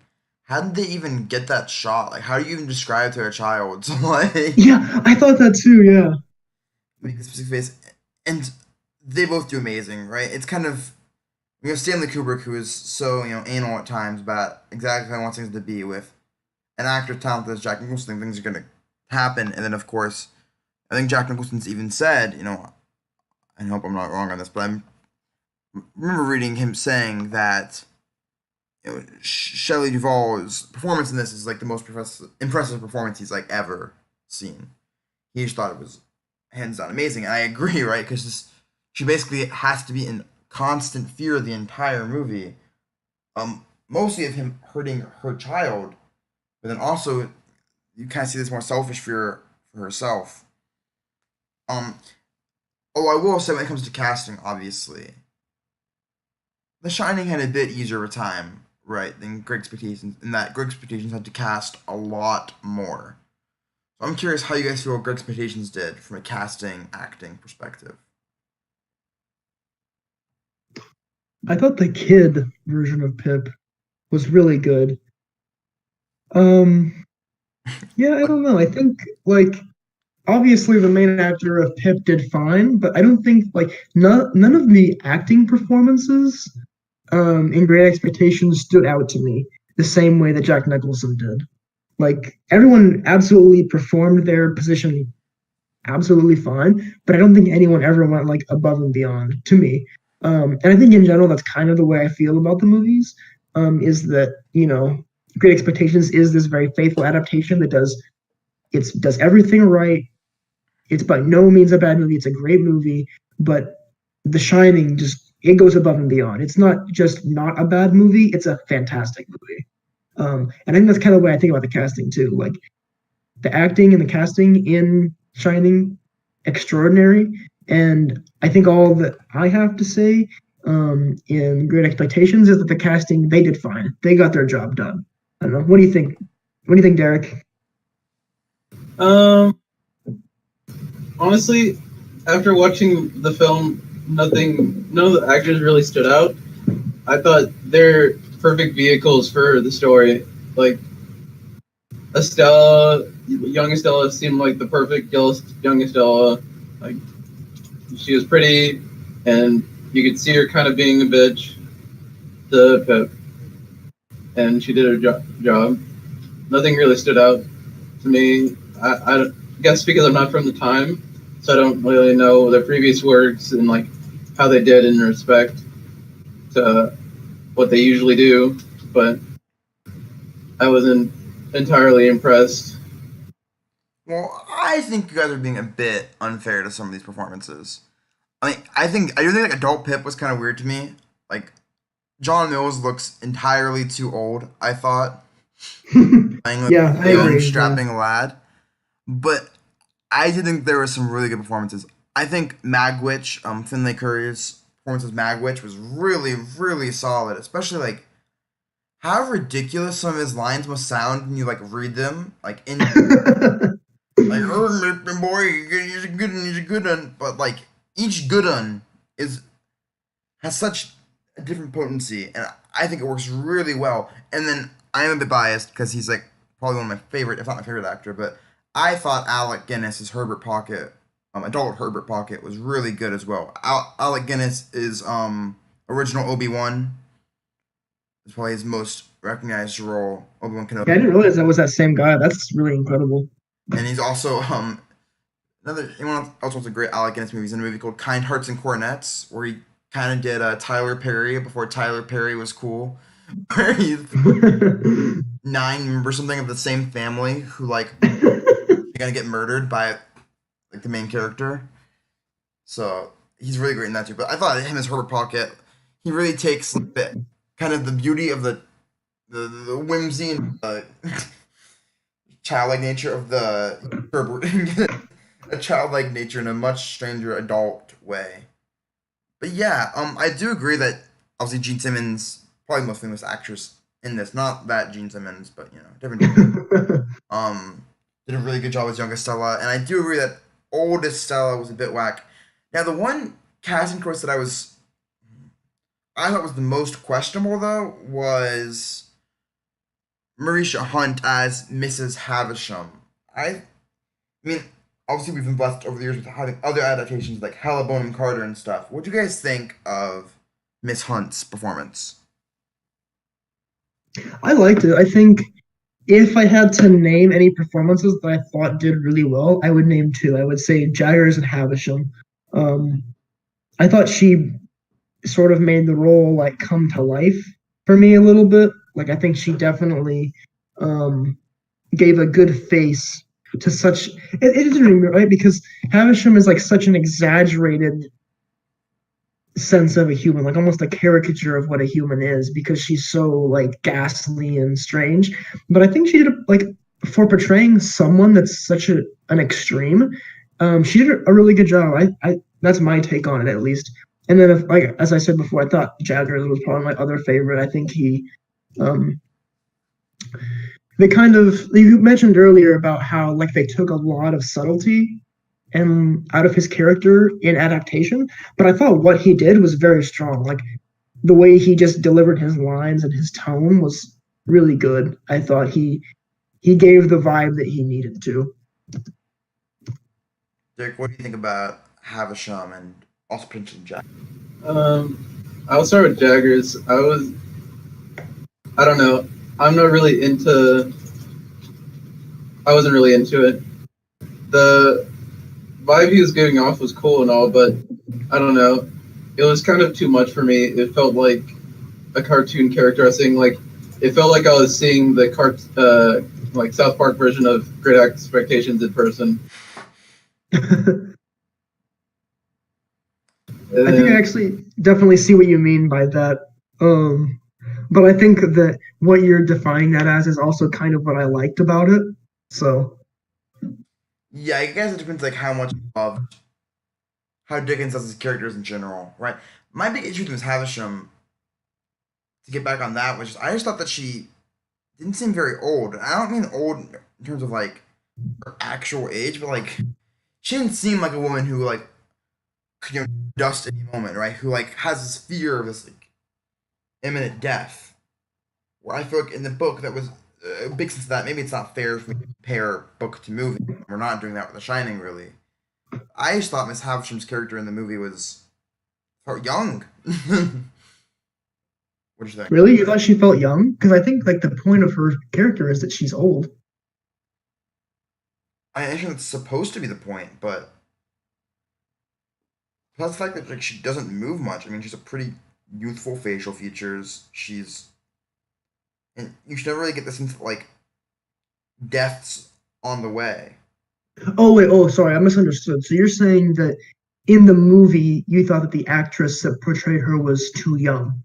How did they even get that shot? Like, how do you even describe to a child? Like, yeah, I thought that too. Yeah, make the specific face, and they both do amazing, right? It's kind of Stanley Kubrick, who is so anal at times about exactly how he wants things to be with an actor talented as Jack Nicholson. Things are gonna happen, and then of course, I think Jack Nicholson's even said, I hope I'm not wrong on this, but I remember reading him saying that Shelley Duvall's performance in this is like the most impressive performance he's like ever scene. He just thought it was hands down amazing, and I agree, right? Because she basically has to be in constant fear the entire movie, mostly of him hurting her child, but then also you kind of see this more selfish fear for herself. Um, Although I will say when it comes to casting, obviously, The Shining had a bit easier of a time, right, than Great Expectations, in that Great Expectations had to cast a lot more. So I'm curious how you guys feel Great Expectations did from a casting, acting perspective. I thought the kid version of Pip was really good. Um, yeah, I don't know. I think like obviously the main actor of Pip did fine, but I don't think like none of the acting performances in Great Expectations stood out to me the same way that Jack Nicholson did. Like everyone absolutely performed their position absolutely fine, but I don't think anyone ever went like above and beyond to me. And I think in general that's kind of the way I feel about the movies. Is that Great Expectations is this very faithful adaptation that does everything right. It's by no means a bad movie. It's a great movie, but The Shining just it goes above and beyond. It's not just not a bad movie; it's a fantastic movie. And I think that's kind of the way I think about the casting too. Like the acting and the casting in Shining, extraordinary. And I think all that I have to say in Great Expectations is that the casting they did fine. They got their job done. I don't know. What do you think? What do you think, Derek? Um, Honestly, after watching the film, none of the actors really stood out. I thought they're perfect vehicles for the story. Like young Estella seemed like the perfect young Estella. Like she was pretty, and you could see her kind of being a bitch to Pip, and she did her job. Nothing really stood out to me. I guess because I'm not from the time, so I don't really know their previous works and like how they did in respect to what they usually do. But I wasn't entirely impressed. Well, I think you guys are being a bit unfair to some of these performances. I do think like adult Pip was kind of weird to me. Like John Mills looks entirely too old. I thought playing like Yeah, a I young agree. Yeah. strapping lad, but I did think there were some really good performances. I think Magwitch, Finlay Curry's performance as Magwitch was really, really solid. Especially like how ridiculous some of his lines must sound when you like read them, like in like boy, he's a good one, he's a good one. But like each good one is has such a different potency, and I think it works really well. And then I am a bit biased because he's like probably one of my favorite, if not my favorite actor. But I thought Alec Guinness as Herbert Pocket, adult Herbert Pocket, was really good as well. Alec Guinness is original Obi-Wan. It's probably his most recognized role, Obi-Wan Yeah, I Kenobi, didn't realize that was that same guy. That's really incredible. and he's also anyone else wants a great Alec Guinness movie. He's in a movie called Kind Hearts and Coronets, where he kind of did Tyler Perry before Tyler Perry was cool. Where he's 9 members something of the same family who like are gonna get murdered by like the main character. So he's really great in that too. But I thought him as Herbert Pocket, he really takes like kind of the beauty of the whimsy and childlike nature of the Herbert, a childlike nature in a much stranger adult way. But yeah, I do agree that obviously Gene Simmons, probably the most famous actress in this, not that Gene Simmons, but different. Um, did a really good job as young Estella, and I do agree that old Estella was a bit whack. Now, the one casting choice that I thought was the most questionable though was Marisha Hunt as Mrs. Havisham. I mean, obviously we've been blessed over the years with having other adaptations like Hella Bonham Carter and stuff. What do you guys think of Miss Hunt's performance? I liked it. I think if I had to name any performances that I thought did really well, I would name two. I would say Jaggers and Havisham. Um, I thought she sort of made the role like come to life for me a little bit. Like I think she definitely um, gave a good face to such it isn't even right because Havisham is like such an exaggerated sense of a human, like almost a caricature of what a human is because she's so like ghastly and strange. But I think she did like for portraying someone that's such an extreme, she did a really good job. I that's my take on it at least. And then if like as I said before, I thought Jaggers was probably my other favorite. I think he um they kind of you mentioned earlier about how like they took a lot of subtlety and out of his character in adaptation, but I thought what he did was very strong. Like the way he just delivered his lines and his tone was really good. I thought he gave the vibe that he needed to. Dick, what do you think about Havisham and also potentially Jack? I'll start with Jaggers. I don't know. I'm not really into. I wasn't really into it. The vibe he was giving off was cool and all, but I don't know. It was kind of too much for me. It felt like a cartoon character. I was seeing like, it felt like I was seeing the like South Park version of Great Expectations in person. I think I actually definitely see what you mean by that. But I think that what you're defining that as is also kind of what I liked about it. So Yeah, I guess it depends like how much of how Dickens does his characters in general, right? My big issue with Miss Havisham, to get back on that, was I just thought that she didn't seem very old. I don't mean old in terms of like her actual age, but like she didn't seem like a woman who like could dust any moment, right? Who like has this fear of this like imminent death. Where I feel like in the book that was a big sense of that. Maybe it's not fair if we compare book to movie. We're not doing that with The Shining, really. I just thought Miss Havisham's character in the movie was felt young. What do you think? really, you thought she felt young? Because I think like the point of her character is that she's old. I think that's supposed to be the point, but plus the fact that like she doesn't move much. I mean, she's a pretty youthful facial features. She's and you should never really get the sense that like death's on the way. Oh wait, oh sorry, I misunderstood. So you're saying that in the movie you thought that the actress that portrayed her was too young?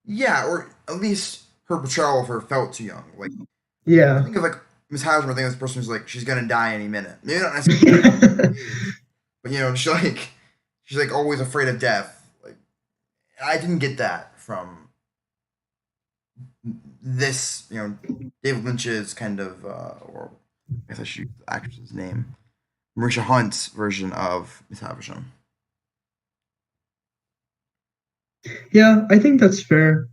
Yeah, or at least her portrayal of her felt too young. Like I Yeah. think of like Miss Haslam, I think of this person who's like she's gonna die any minute. Maybe not necessarily age, but she's like always afraid of death. Like I didn't get that from this, David Lynch's kind of or I guess I should use the actress's name. Marisha Hunt's version of Miss Havisham. Yeah, I think that's fair.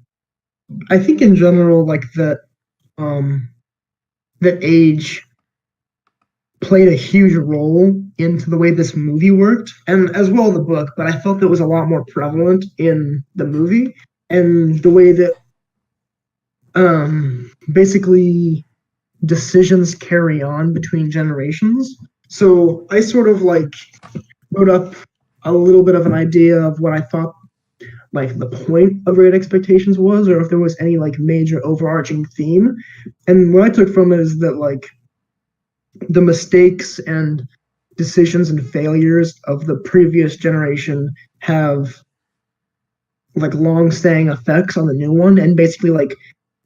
I think in general, like that, um, that age played a huge role into the way this movie worked, and as well the book. But I felt that was a lot more prevalent in the movie, and the way that basically decisions carry on between generations. So I sort of like wrote up a little bit of an idea of what I thought like the point of Great Expectations was, or if there was any like major overarching theme. And what I took from it is that like the mistakes and decisions and failures of the previous generation have like long-staying effects on the new one, and basically like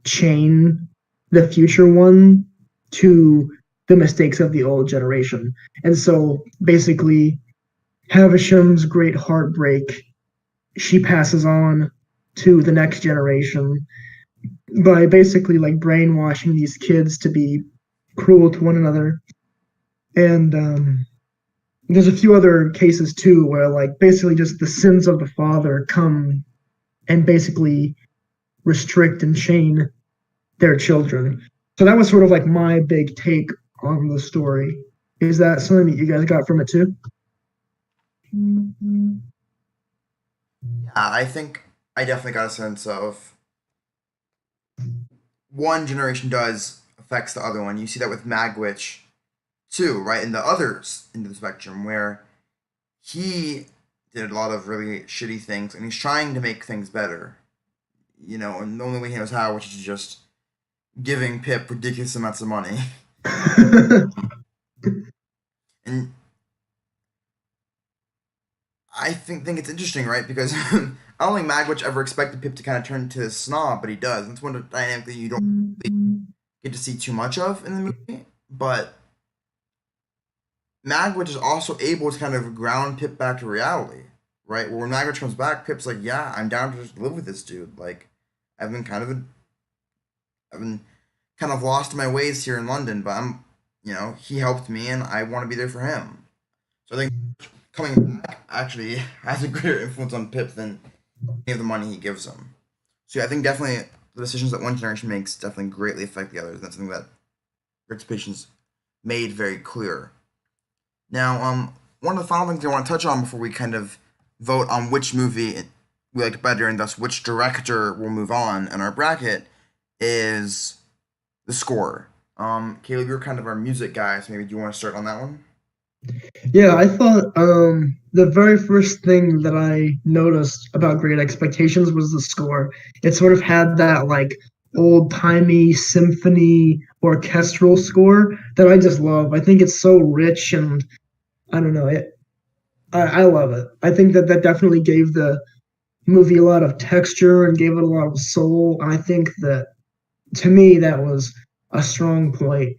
chain the future one to the mistakes of the old generation. And so basically, Havisham's great heartbreak, she passes on to the next generation by basically like brainwashing these kids to be cruel to one another. And there's a few other cases too where like basically just the sins of the father come and basically restrict and chain their children. So that was sort of like my big take on the story. Is that something that you guys got from it too? Yeah, I think I definitely got a sense of one generation does affects the other one. You see that with Magwitch too, right? And the others into the spectrum where he did a lot of really shitty things and he's trying to make things better. And the only way he knows how, which is just giving Pip ridiculous amounts of money. And I think it's interesting, right? Because I don't think Magwitch ever expected Pip to kind of turn into a snob, but he does. That's one dynamic that you don't really get to see too much of in the movie. But Magwitch is also able to kind of ground Pip back to reality, right? Where when Magwitch comes back, Pip's like, "Yeah, I'm down to just live with this dude. Like, I've been kind of I've been kind of lost my ways here in London, but he helped me, and I want to be there for him." So I think coming back actually has a greater influence on Pip than any of the money he gives him. So yeah, I think definitely the decisions that one generation makes definitely greatly affect the others. That's something that Rick's Patience made very clear. Now, one of the final things I want to touch on before we kind of vote on which movie we liked better and thus which director will move on in our bracket is the score. Caleb, you're kind of our music guy, so maybe do you want to start on that one? Yeah, I thought the very first thing that I noticed about Great Expectations was the score. It sort of had that like old-timey symphony orchestral score that I just love. I think it's so rich and I don't know, I love it. I think that definitely gave the movie a lot of texture and gave it a lot of soul. And I think that to me that was a strong point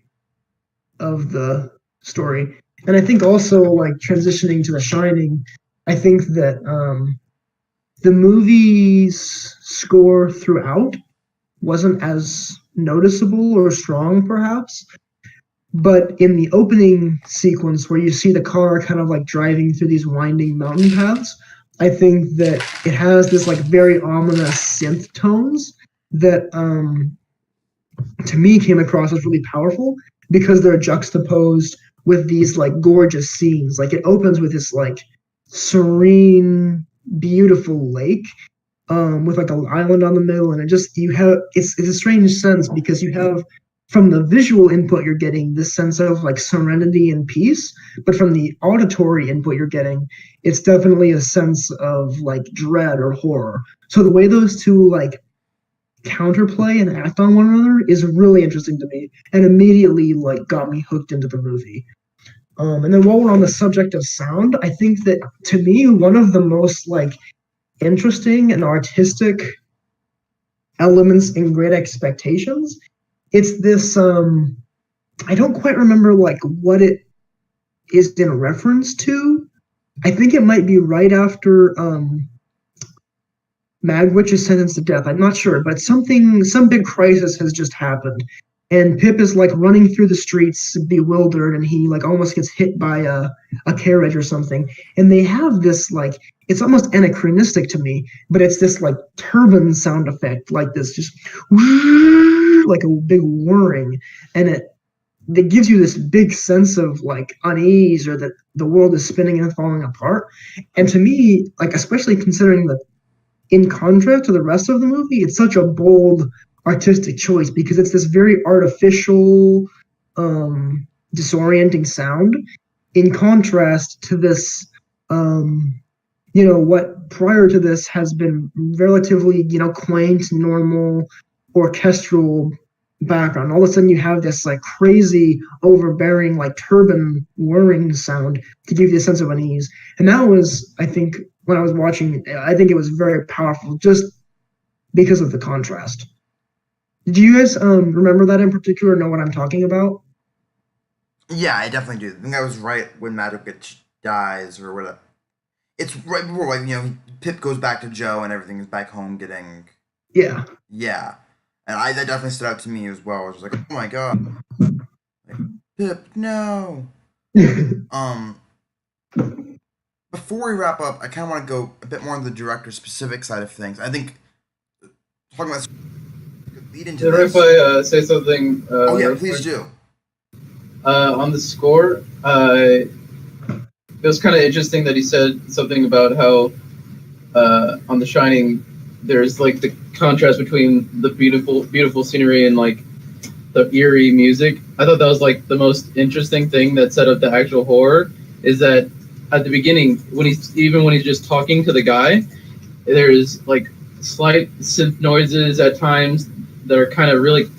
of the story. And I think also like transitioning to The Shining, I think that the movie's score throughout wasn't as noticeable or strong, perhaps. But in the opening sequence where you see the car kind of like driving through these winding mountain paths, I think that it has this like very ominous synth tones that to me came across as really powerful because they're juxtaposed with these like gorgeous scenes. Like it opens with this like serene, beautiful lake with like an island on the middle, and it just you have it's a strange sense because you have from the visual input you're getting this sense of like serenity and peace, but from the auditory input you're getting, it's definitely a sense of like dread or horror. So the way those two like counterplay and act on one another is really interesting to me and immediately like got me hooked into the movie. And then while we're on the subject of sound, I think that to me one of the most like interesting and artistic elements in Great Expectations, it's this I don't quite remember like what it is in reference to. I think it might be right after Magwitch is sentenced to death. I'm not sure, but some big crisis has just happened. And Pip is like running through the streets bewildered, and he like almost gets hit by a carriage or something. And they have this like it's almost anachronistic to me, but it's this like turbine sound effect, like this just like a big whirring, and it gives you this big sense of like unease or that the world is spinning and falling apart. And to me, like especially considering that in contrast to the rest of the movie, it's such a bold artistic choice because it's this very artificial, disorienting sound in contrast to this, what prior to this has been relatively, quaint, normal, orchestral background. All of a sudden you have this like crazy, overbearing, like turbine whirring sound to give you a sense of unease. And that was, I think, when I was watching, I think it was very powerful just because of the contrast. Do you guys remember that in particular? Know what I'm talking about? Yeah, I definitely do. I think I was right when Madovich dies or whatever. It's right before, like, Pip goes back to Joe and everything is back home getting. Yeah. Yeah. And that definitely stood out to me as well. I was just like, oh my god. Like, Pip, no. Before we wrap up, I kind of want to go a bit more on the director-specific side of things. I think talking about lead into this. If I say something? Oh yeah, please do. On the score, it was kind of interesting that he said something about how on The Shining, there's like the contrast between the beautiful scenery and like the eerie music. I thought that was like the most interesting thing that set up the actual horror. Is that at the beginning when he's just talking to the guy, there's like slight synth noises at times that are kind of really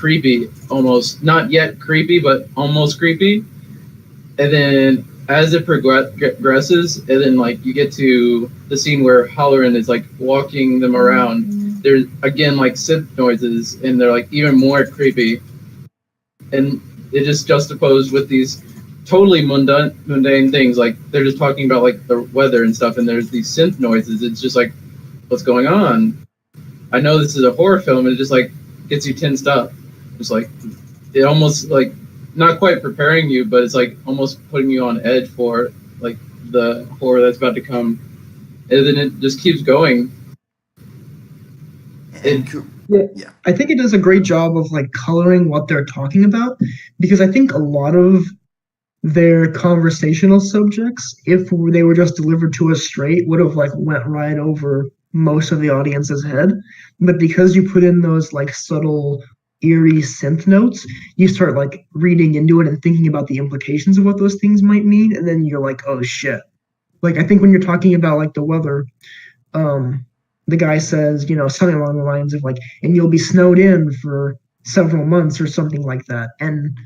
creepy, almost not yet creepy, but almost creepy. And then as it progresses, and then like you get to the scene where Halloran is like walking them around. There's again like synth noises, and they're like even more creepy. And it just juxtaposed with these totally mundane things. Like they're just talking about like the weather and stuff, and there's these synth noises. It's just like, what's going on? I know this is a horror film, and it just like gets you tensed up. It's like it almost like not quite preparing you, but it's like almost putting you on edge for like the horror that's about to come, and then it just keeps going. Yeah, I think it does a great job of like coloring what they're talking about, because I think a lot of their conversational subjects, if they were just delivered to us straight, would have like went right over most of the audience's head. But because you put in those like subtle, eerie synth notes, you start like reading into it and thinking about the implications of what those things might mean, and then you're like, oh shit. Like I think when you're talking about like the weather, the guy says, something along the lines of like, and you'll be snowed in for several months or something like that. And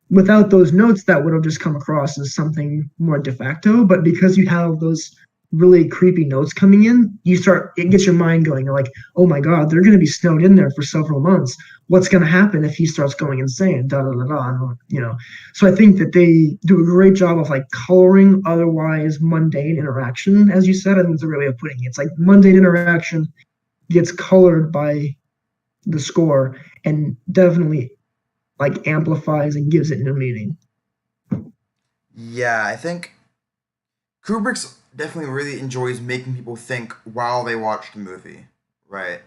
without those notes, that would have just come across as something more de facto. But because you have those really creepy notes coming in, it gets your mind going. You're like, oh my God, they're going to be snowed in there for several months. What's going to happen if he starts going insane? Da da da da. So I think that they do a great job of like coloring otherwise mundane interaction, as you said. I think it's a great way of putting it. It's like mundane interaction gets colored by the score and definitely like amplifies and gives it new meaning. Yeah, I think Kubrick's definitely really enjoys making people think while they watch the movie, right?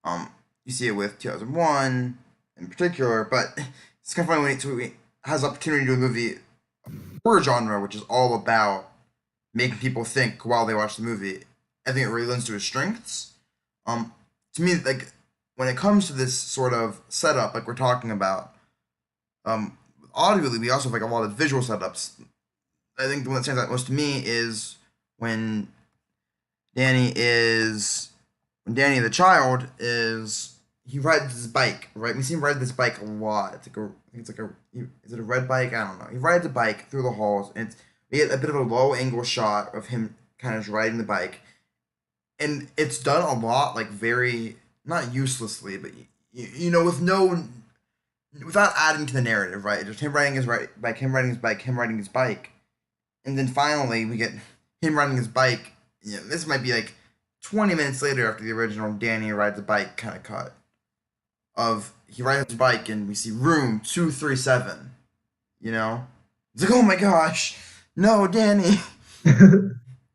You see it with 2001 in particular, but it's kind of funny when he has the opportunity to do a movie horror genre, which is all about making people think while they watch the movie. I think it really lends to his strengths. To me, like when it comes to this sort of setup, like we're talking about, audibly, we also have like a lot of visual setups. I think the one that stands out most to me is when Danny the child he rides his bike, right? We see him ride this bike a lot. Is it a red bike? I don't know. He rides a bike through the halls, and we get a bit of a low angle shot of him kind of riding the bike, and it's done a lot, like very not uselessly, but without adding to the narrative, right? Just him riding his bike, him riding his bike, him riding his bike, and then finally we get him riding his bike. This might be like 20 minutes later after the original Danny rides a bike kind of cut. He rides his bike and we see room 237. It's like, oh my gosh, no, Danny,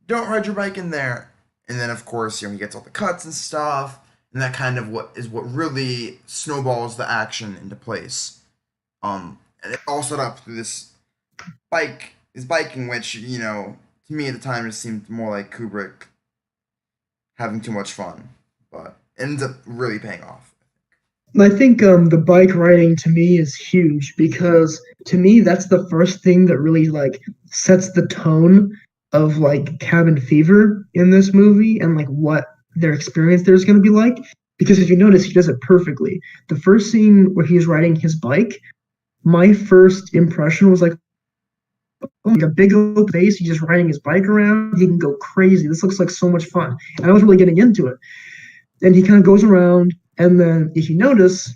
don't ride your bike in there. And then of course, he gets all the cuts and stuff, and that kind of what really snowballs the action into place. And it all set up through this biking, which to me at the time just seemed more like Kubrick having too much fun, but it ends up really paying off. I think the bike riding to me is huge, because to me that's the first thing that really like sets the tone of like cabin fever in this movie and like what their experience there is going to be like. Because if you notice, he does it perfectly. The first scene where he's riding his bike, my first impression was like, oh, like a big old face, he's just riding his bike around, he can go crazy, this looks like so much fun. And I was really getting into it. And he kind of goes around, and then if you notice,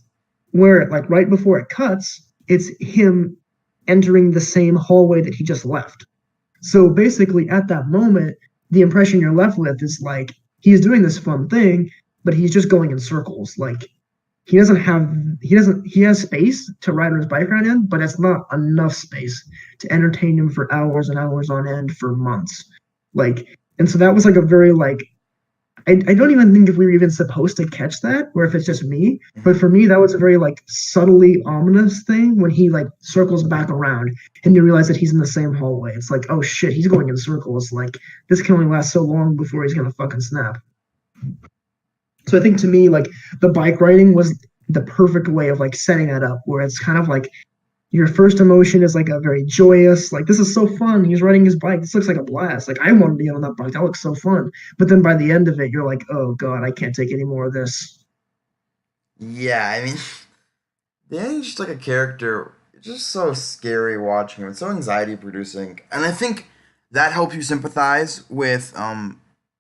where like right before it cuts, it's him entering the same hallway that he just left. So basically at that moment, the impression you're left with is like, he's doing this fun thing, but he's just going in circles. Like he has space to ride on his bike around in, but it's not enough space to entertain him for hours and hours on end for months. And so that was like a very like, I don't even think if we were even supposed to catch that, or if it's just me. But for me, that was a very like subtly ominous thing when he like circles back around and you realize that he's in the same hallway. It's like, oh shit, he's going in circles. Like this can only last so long before he's gonna fucking snap. So I think to me, like the bike riding was the perfect way of like setting that up, where it's kind of like your first emotion is like a very joyous, like this is so fun. He's riding his bike. This looks like a blast. Like I want to be on that bike. That looks so fun. But then by the end of it, you're like, oh god, I can't take any more of this. Yeah, I mean, Danny's just like a character. It's just so scary watching him. It's so anxiety producing, and I think that helps you sympathize with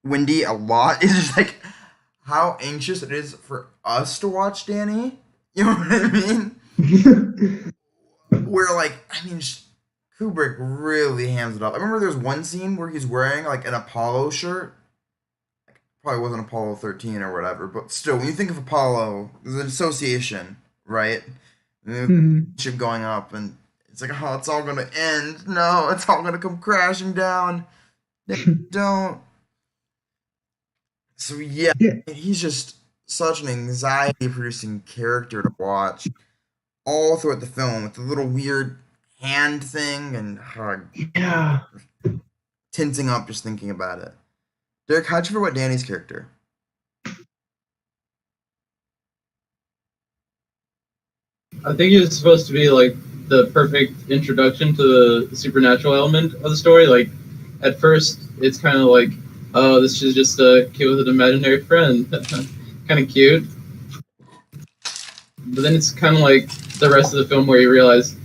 Wendy a lot. It's just like how anxious it is for us to watch Danny. You know what I mean? Where like I mean, Kubrick really hands it up. I remember there was one scene where he's wearing like an Apollo shirt. Probably wasn't Apollo 13 or whatever, but still, when you think of Apollo, there's an association, right? And the Mhm. ship going up, and it's like, oh, it's all gonna end. No, it's all gonna come crashing down. They don't. So yeah, Yeah, he's just such an anxiety-producing character to watch all throughout the film with the little weird hand thing and yeah. tensing up just thinking about it. Derek, how'd you feel about Danny's character? I think it's supposed to be like the perfect introduction to the supernatural element of the story. Like at first, it's kind of like, oh, this is just a kid with an imaginary friend, kind of cute. But then it's kind of like the rest of the film where you realize,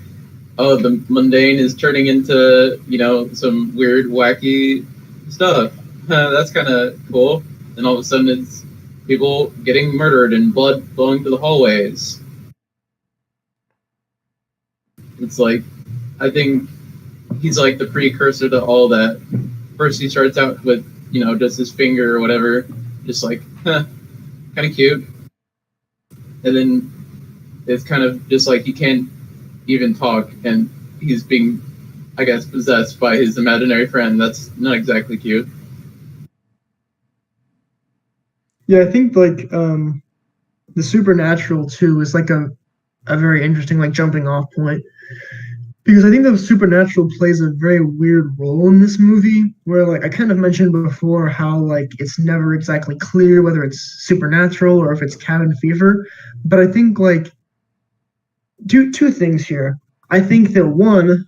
oh, the mundane is turning into some weird, wacky stuff. That's kind of cool. And all of a sudden, it's people getting murdered and blood flowing through the hallways. It's like, I think he's like the precursor to all that. First, he starts out with, just his finger or whatever, just like, kind of cute. And then it's kind of just like he can't even talk, and he's being, I guess, possessed by his imaginary friend. That's not exactly cute. Yeah, I think like the supernatural too is like a very interesting like jumping off point because I think the supernatural plays a very weird role in this movie where like I kind of mentioned before how like it's never exactly clear whether it's supernatural or if it's cabin fever, but I think like two things here. I think that one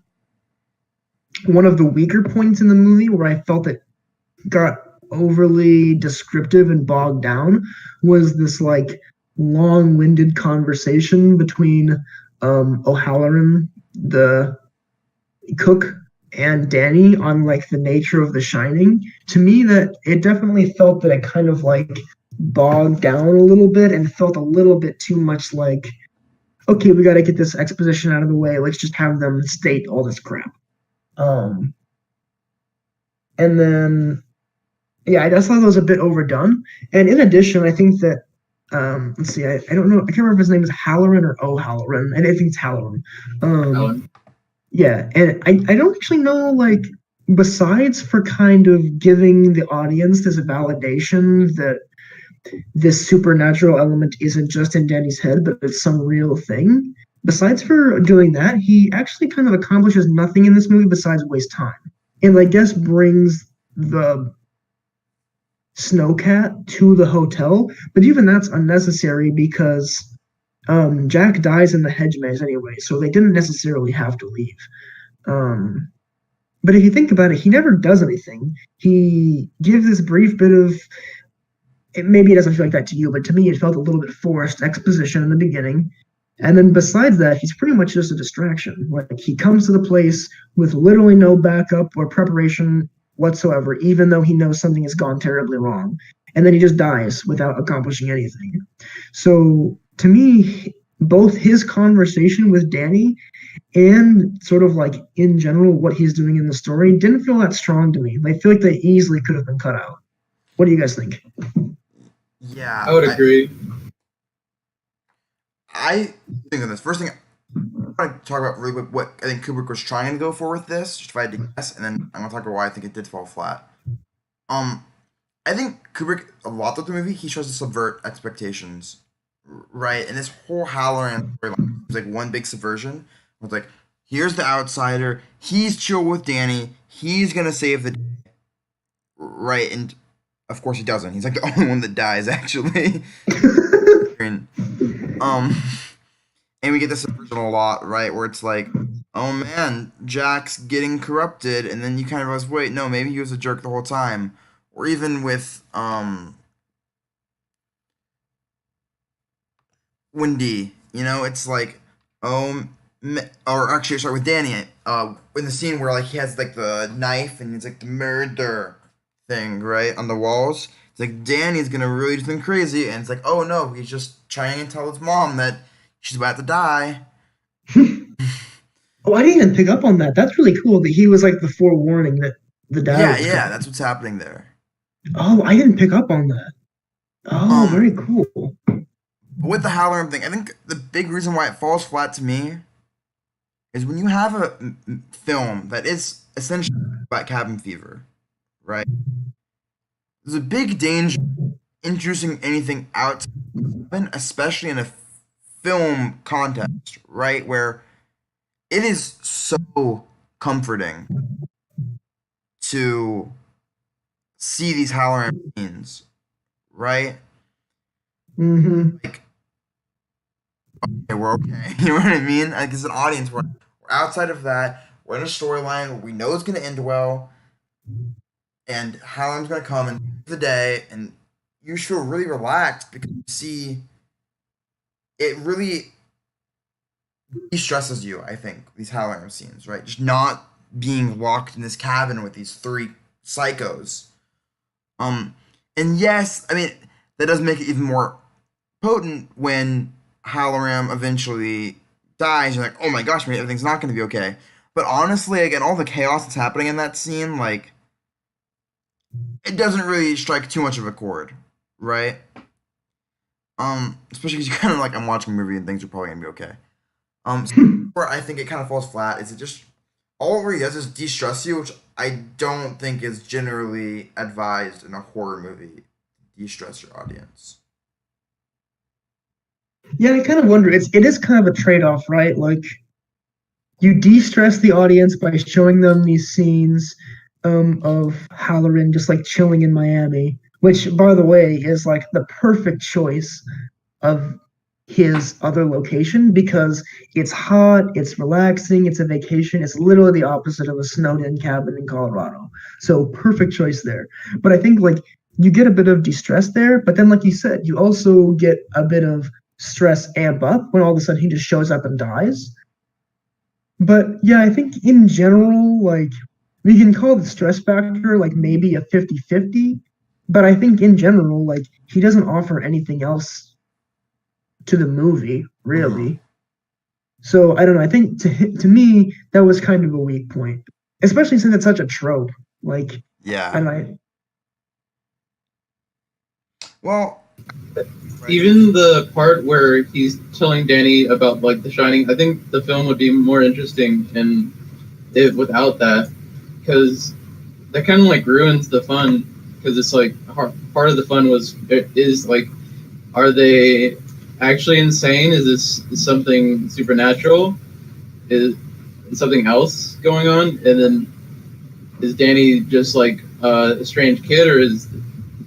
of the weaker points in the movie where I felt it got overly descriptive and bogged down was this like long-winded conversation between O'Halloran, the cook, and Danny on like the nature of The Shining. To me, that it definitely felt that it kind of like bogged down a little bit and felt a little bit too much like, okay, we got to get this exposition out of the way. Let's just have them state all this crap. Um, and then yeah, I just thought that was a bit overdone. And in addition, I think that let's see, I don't know, I can't remember if his name is Halloran or O'Halloran, and I think it's Halloran. Um, Alan. yeah, and I don't actually know like besides for kind of giving the audience this validation that this supernatural element isn't just in Danny's head, but it's some real thing. Besides for doing that, he actually kind of accomplishes nothing in this movie besides waste time. And I guess brings the Snowcat to the hotel, but even that's unnecessary because Jack dies in the hedge maze anyway, so they didn't necessarily have to leave. Um, but if you think about it, he never does anything. He gives this brief bit of maybe it doesn't feel like that to you, but to me it felt a little bit forced exposition in the beginning. And then besides that, he's pretty much just a distraction. Like he comes to the place with literally no backup or preparation whatsoever, even though he knows something has gone terribly wrong. And then he just dies without accomplishing anything. So to me, both his conversation with Danny and sort of like in general what he's doing in the story didn't feel that strong to me. I feel like they easily could have been cut out. What do you guys think? Yeah, I would I agree. I think of this first thing. I want to talk about really what I think Kubrick was trying to go for with this, just if I had to guess, and then I'm gonna talk about why I think it did fall flat. Um, I think Kubrick a lot of the movie he tries to subvert expectations, right? And this whole Halloran storyline is like one big subversion. It's like here's the outsider, he's chill with Danny, he's gonna save the day, right, and of course he doesn't. He's like the only one that dies actually. And, um, and we get this subversion a lot, right? Where it's like, oh man, Jack's getting corrupted, and then you kind of realize, wait, no, maybe he was a jerk the whole time. Or even with Wendy, it's like, or actually, sorry, with Danny, in the scene where like he has like the knife and he's like the murder thing, right, on the walls. It's like Danny's gonna really do something crazy, and it's like, oh no, he's just trying to tell his mom that she's about to die. Oh, I didn't even pick up on that. That's really cool that he was like the forewarning that the dad Yeah, was yeah, coming. that's what's happening there. Oh, I didn't pick up on that. Oh, Um, very cool. but with the Halloran thing, I think the big reason why it falls flat to me is when you have a film that is essentially about cabin fever, right? There's a big danger introducing anything outside, especially in a film context, right? Where it is so comforting to see these Halloran scenes, right? Hmm. Like, okay, we're okay. You know what I mean? Like, as an audience, we're outside of that. We're in a storyline where we know it's going to end well, and Halloran's going to come and save the day, and you feel really relaxed because you see it really de-stresses you, I think, these Halloran scenes, right? Just not being locked in this cabin with these three psychos. Um, and yes, I mean, that does make it even more potent when Halloran eventually dies. You're like, oh my gosh, man, everything's not going to be okay. But honestly, again, all the chaos that's happening in that scene, like, it doesn't really strike too much of a chord, right? Especially because you kind of like, I'm watching a movie and things are probably going to be okay. So where I think it kind of falls flat is it just all it really does is de-stress you, which I don't think is generally advised in a horror movie. De-stress your audience. Yeah, I kind of wonder. It is kind of a trade-off, right? Like you de-stress the audience by showing them these scenes of Halloran just like chilling in Miami, which, by the way, is like the perfect choice of his other location because it's hot, it's relaxing, it's a vacation. It's literally the opposite of a snowed-in cabin in Colorado. So perfect choice there. But I think like you get a bit of de-stress there, but then like you said, you also get a bit of stress amp up when all of a sudden he just shows up and dies. But yeah, I think in general, like we can call the stress factor like maybe a 50-50. But I think in general, like he doesn't offer anything else to the movie, Hmm. really. So I don't know. I think to me that was kind of a weak point, especially since it's such a trope. Like, Yeah. and I Well, right. Even the part where he's telling Danny about like The Shining, I think the film would be more interesting and if without that, because that kind of like ruins the fun. Because it's like part of the fun was it is like, are they actually insane? Is this something supernatural? Is something else going on? And then is Danny just like a strange kid, or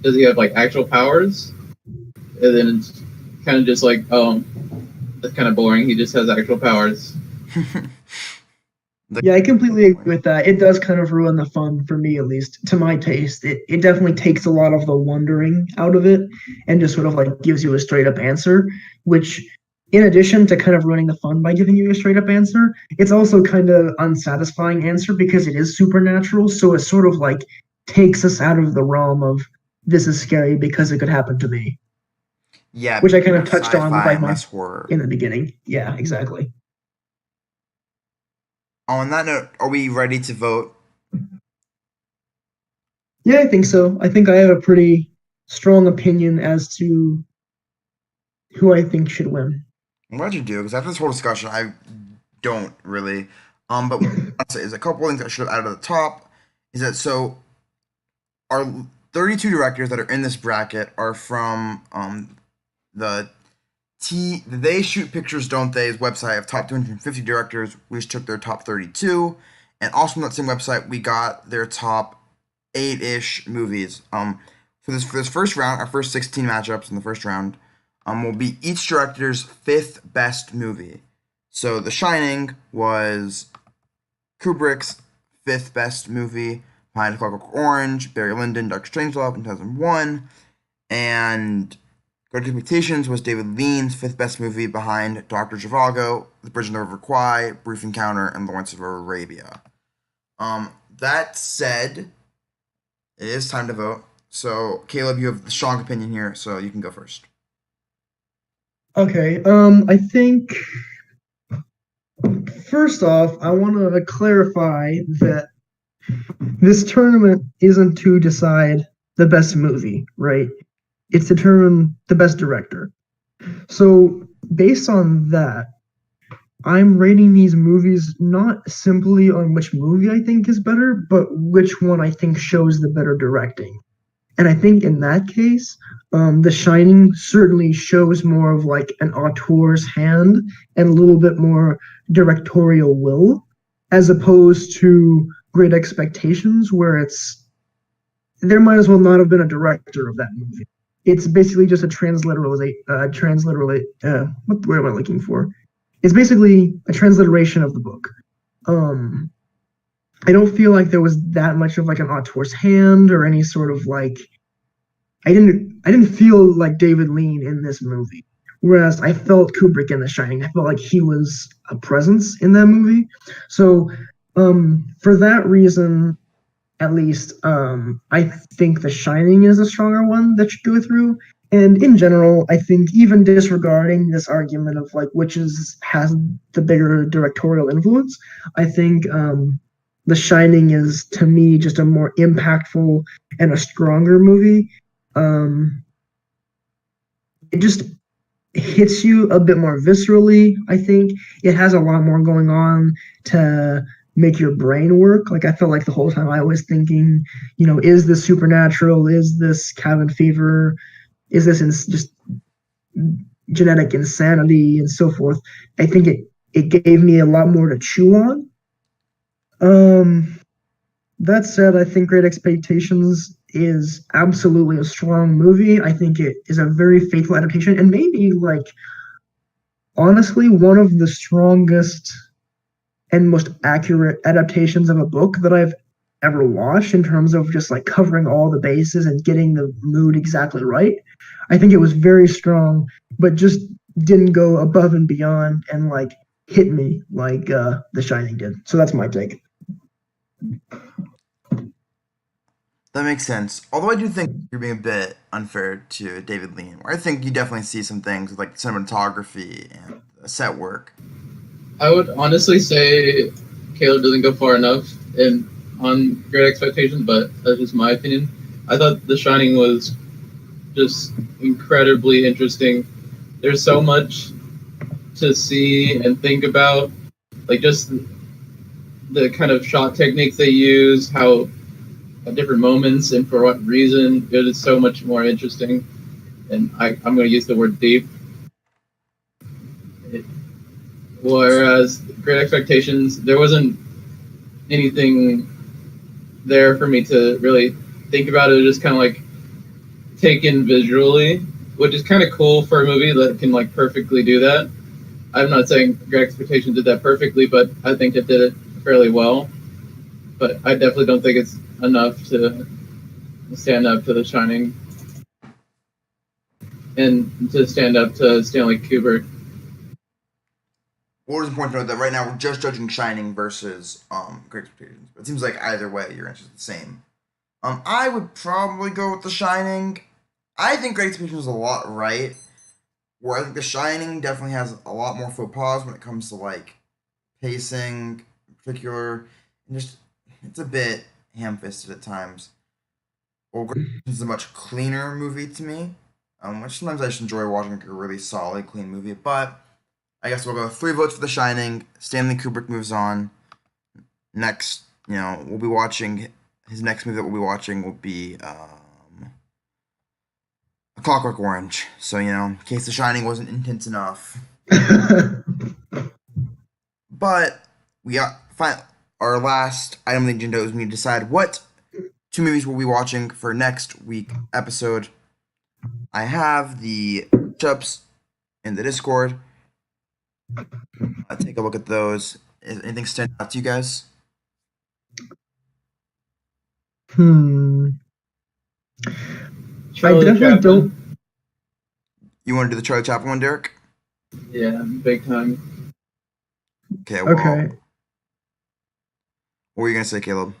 does he have like actual powers? And then it's kind of just like, oh, that's kind of boring. He just has actual powers. The- yeah, I completely agree with that. It does kind of ruin the fun for me, at least to my taste. It definitely takes a lot of the wondering out of it and just sort of like gives you a straight up answer, which in addition to kind of ruining the fun by giving you a straight up answer, it's also kind of unsatisfying answer because it is supernatural. So it sort of like takes us out of the realm of this is scary because it could happen to me, yeah, which I kind of touched on with sci-fi like and my less horror. in the beginning. Yeah, exactly. On that note, are we ready to vote? Yeah, I think so. I think I have a pretty strong opinion as to who I think should win. I'm glad you do, because after this whole discussion, I don't really. But what I want to say is a couple of things I should have added at the top. Is that so? Our 32 directors that are in this bracket are from the They Shoot Pictures Don't They's website of top 250 directors. We just took their top 32, and also from that same website, we got their top eight-ish movies. For this first round, our first 16 matchups in the first round, will be each director's fifth best movie. So The Shining was Kubrick's fifth best movie, behind Clockwork Orange, Barry Lyndon, Doctor Strangelove in 2001, and Great Expectations was David Lean's fifth best movie behind Dr. Zhivago, The Bridge on the River Kwai, Brief Encounter, and Lawrence of Arabia. That said, it is time to vote. So, Caleb, you have the strong opinion here, so you can go first. Okay, I think first off, I want to clarify that this tournament isn't to decide the best movie, right? It's to determine the best director. So, based on that, I'm rating these movies not simply on which movie I think is better, but which one I think shows the better directing. And I think in that case, The Shining certainly shows more of like an auteur's hand and a little bit more directorial will, as opposed to Great Expectations, where there might as well not have been a director of that movie. It's basically just a what word am I looking for? It's basically a transliteration of the book. Um, I don't feel like there was that much of like an auteur's hand or any sort of like I didn't feel like David Lean in this movie. Whereas I felt Kubrick in The Shining. I felt like he was a presence in that movie. So for that reason, at least, I think The Shining is a stronger one that should go through. And in general, I think even disregarding this argument of like has the bigger directorial influence, I think The Shining is to me just a more impactful and a stronger movie. Um, it just hits you a bit more viscerally. I think it has a lot more going on to make your brain work. Like I felt like the whole time I was thinking, is this supernatural? Is this cabin fever? Is this just genetic insanity and so forth? I think it gave me a lot more to chew on. That said, I think Great Expectations is absolutely a strong movie. I think it is a very faithful adaptation and maybe like honestly one of the strongest and most accurate adaptations of a book that I've ever watched in terms of just like covering all the bases and getting the mood exactly right. I think it was very strong, but just didn't go above and beyond and like hit me like The Shining did. So that's my take. That makes sense. Although I do think you're being a bit unfair to David Lean, where I think you definitely see some things with like cinematography and set work. I would honestly say Caleb doesn't go far enough in on Great Expectations, but that's just my opinion. I thought The Shining was just incredibly interesting. There's so much to see and think about, like just the kind of shot techniques they use, how at different moments and for what reason. It is so much more interesting. And I'm going to use the word deep. Whereas Great Expectations, there wasn't anything there for me to really think about. It was just kind of like taken visually, which is kind of cool for a movie that can like perfectly do that. I'm not saying Great Expectations did that perfectly, but I think it did it fairly well. But I definitely don't think it's enough to stand up to The Shining and to stand up to Stanley Kubrick. What is important to note that right now we're just judging Shining versus Great Expectations. But it seems like either way your answer is the same. I would probably go with The Shining. I think Great Expectations is a lot right. Where I think The Shining definitely has a lot more faux pas when it comes to like pacing in particular. And just it's a bit ham-fisted at times. Well, Great Expectations is a much cleaner movie to me. Which sometimes I just enjoy watching like a really solid, clean movie. But I guess we'll go 3 votes for The Shining. Stanley Kubrick moves on. Next, we'll be watching his next movie that we'll be watching will be A Clockwork Orange. So, in case The Shining wasn't intense enough. But we got our last item on the agenda is we need to decide what 2 movies we'll be watching for next week episode. I have the matchups in the Discord. Take a look at those. Is anything stand out to you guys? I Charlie definitely Chaplin. don't. You want to do the Charlie Chaplin one, Derek? Yeah, big time. Okay, well, Okay. what were you gonna say, Caleb?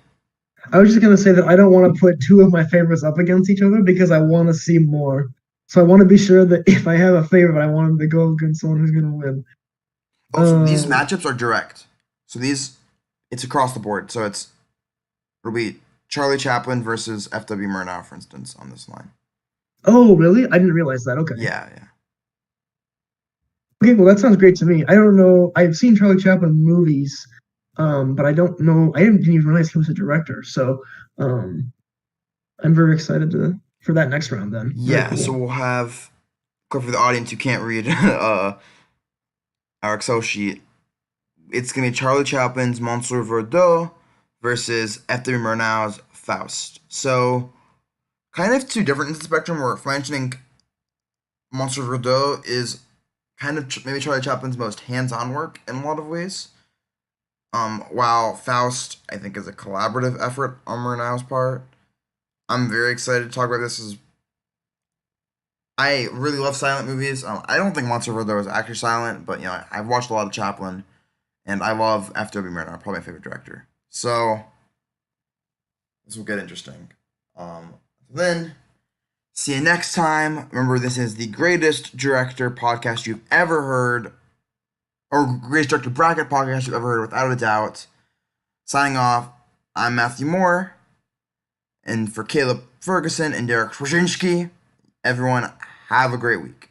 I was just gonna say that I don't want to put two of my favorites up against each other because I want to see more. So I want to be sure that if I have a favorite, I want him to go against someone who's gonna win. Oh, so these Um. matchups are direct. So it's across the board. So it'll be Charlie Chaplin versus F.W. Murnau, for instance, on this line. Oh, really? I didn't realize that. Okay. Yeah, yeah. Okay. Well, that sounds great to me. I don't know. I've seen Charlie Chaplin movies, but I don't know. Didn't even realize he was a director. So, I'm very excited for that next round. Then. Very Yeah, so cool. we'll have, for the audience who can't read our Excel sheet, it's going to be Charlie Chaplin's Monsieur Verdot versus F.W. Murnau's Faust. So, kind of two different ends of the spectrum, where mentioning Monsieur Verdot is kind of maybe Charlie Chaplin's most hands-on work in a lot of ways. While Faust, I think, is a collaborative effort on Murnau's part. I'm very excited to talk about this. I really love silent movies. I don't think Monster Verdot is actually silent, but I've watched a lot of Chaplin, and I love F.W. Murnau, probably my favorite director. So this will get interesting. Then see you next time. Remember, this is the greatest director podcast you've ever heard, or greatest director bracket podcast you've ever heard, without a doubt. Signing off. I'm Matthew Moore, and for Caleb Ferguson and Derek Brzezinski, everyone have a great week.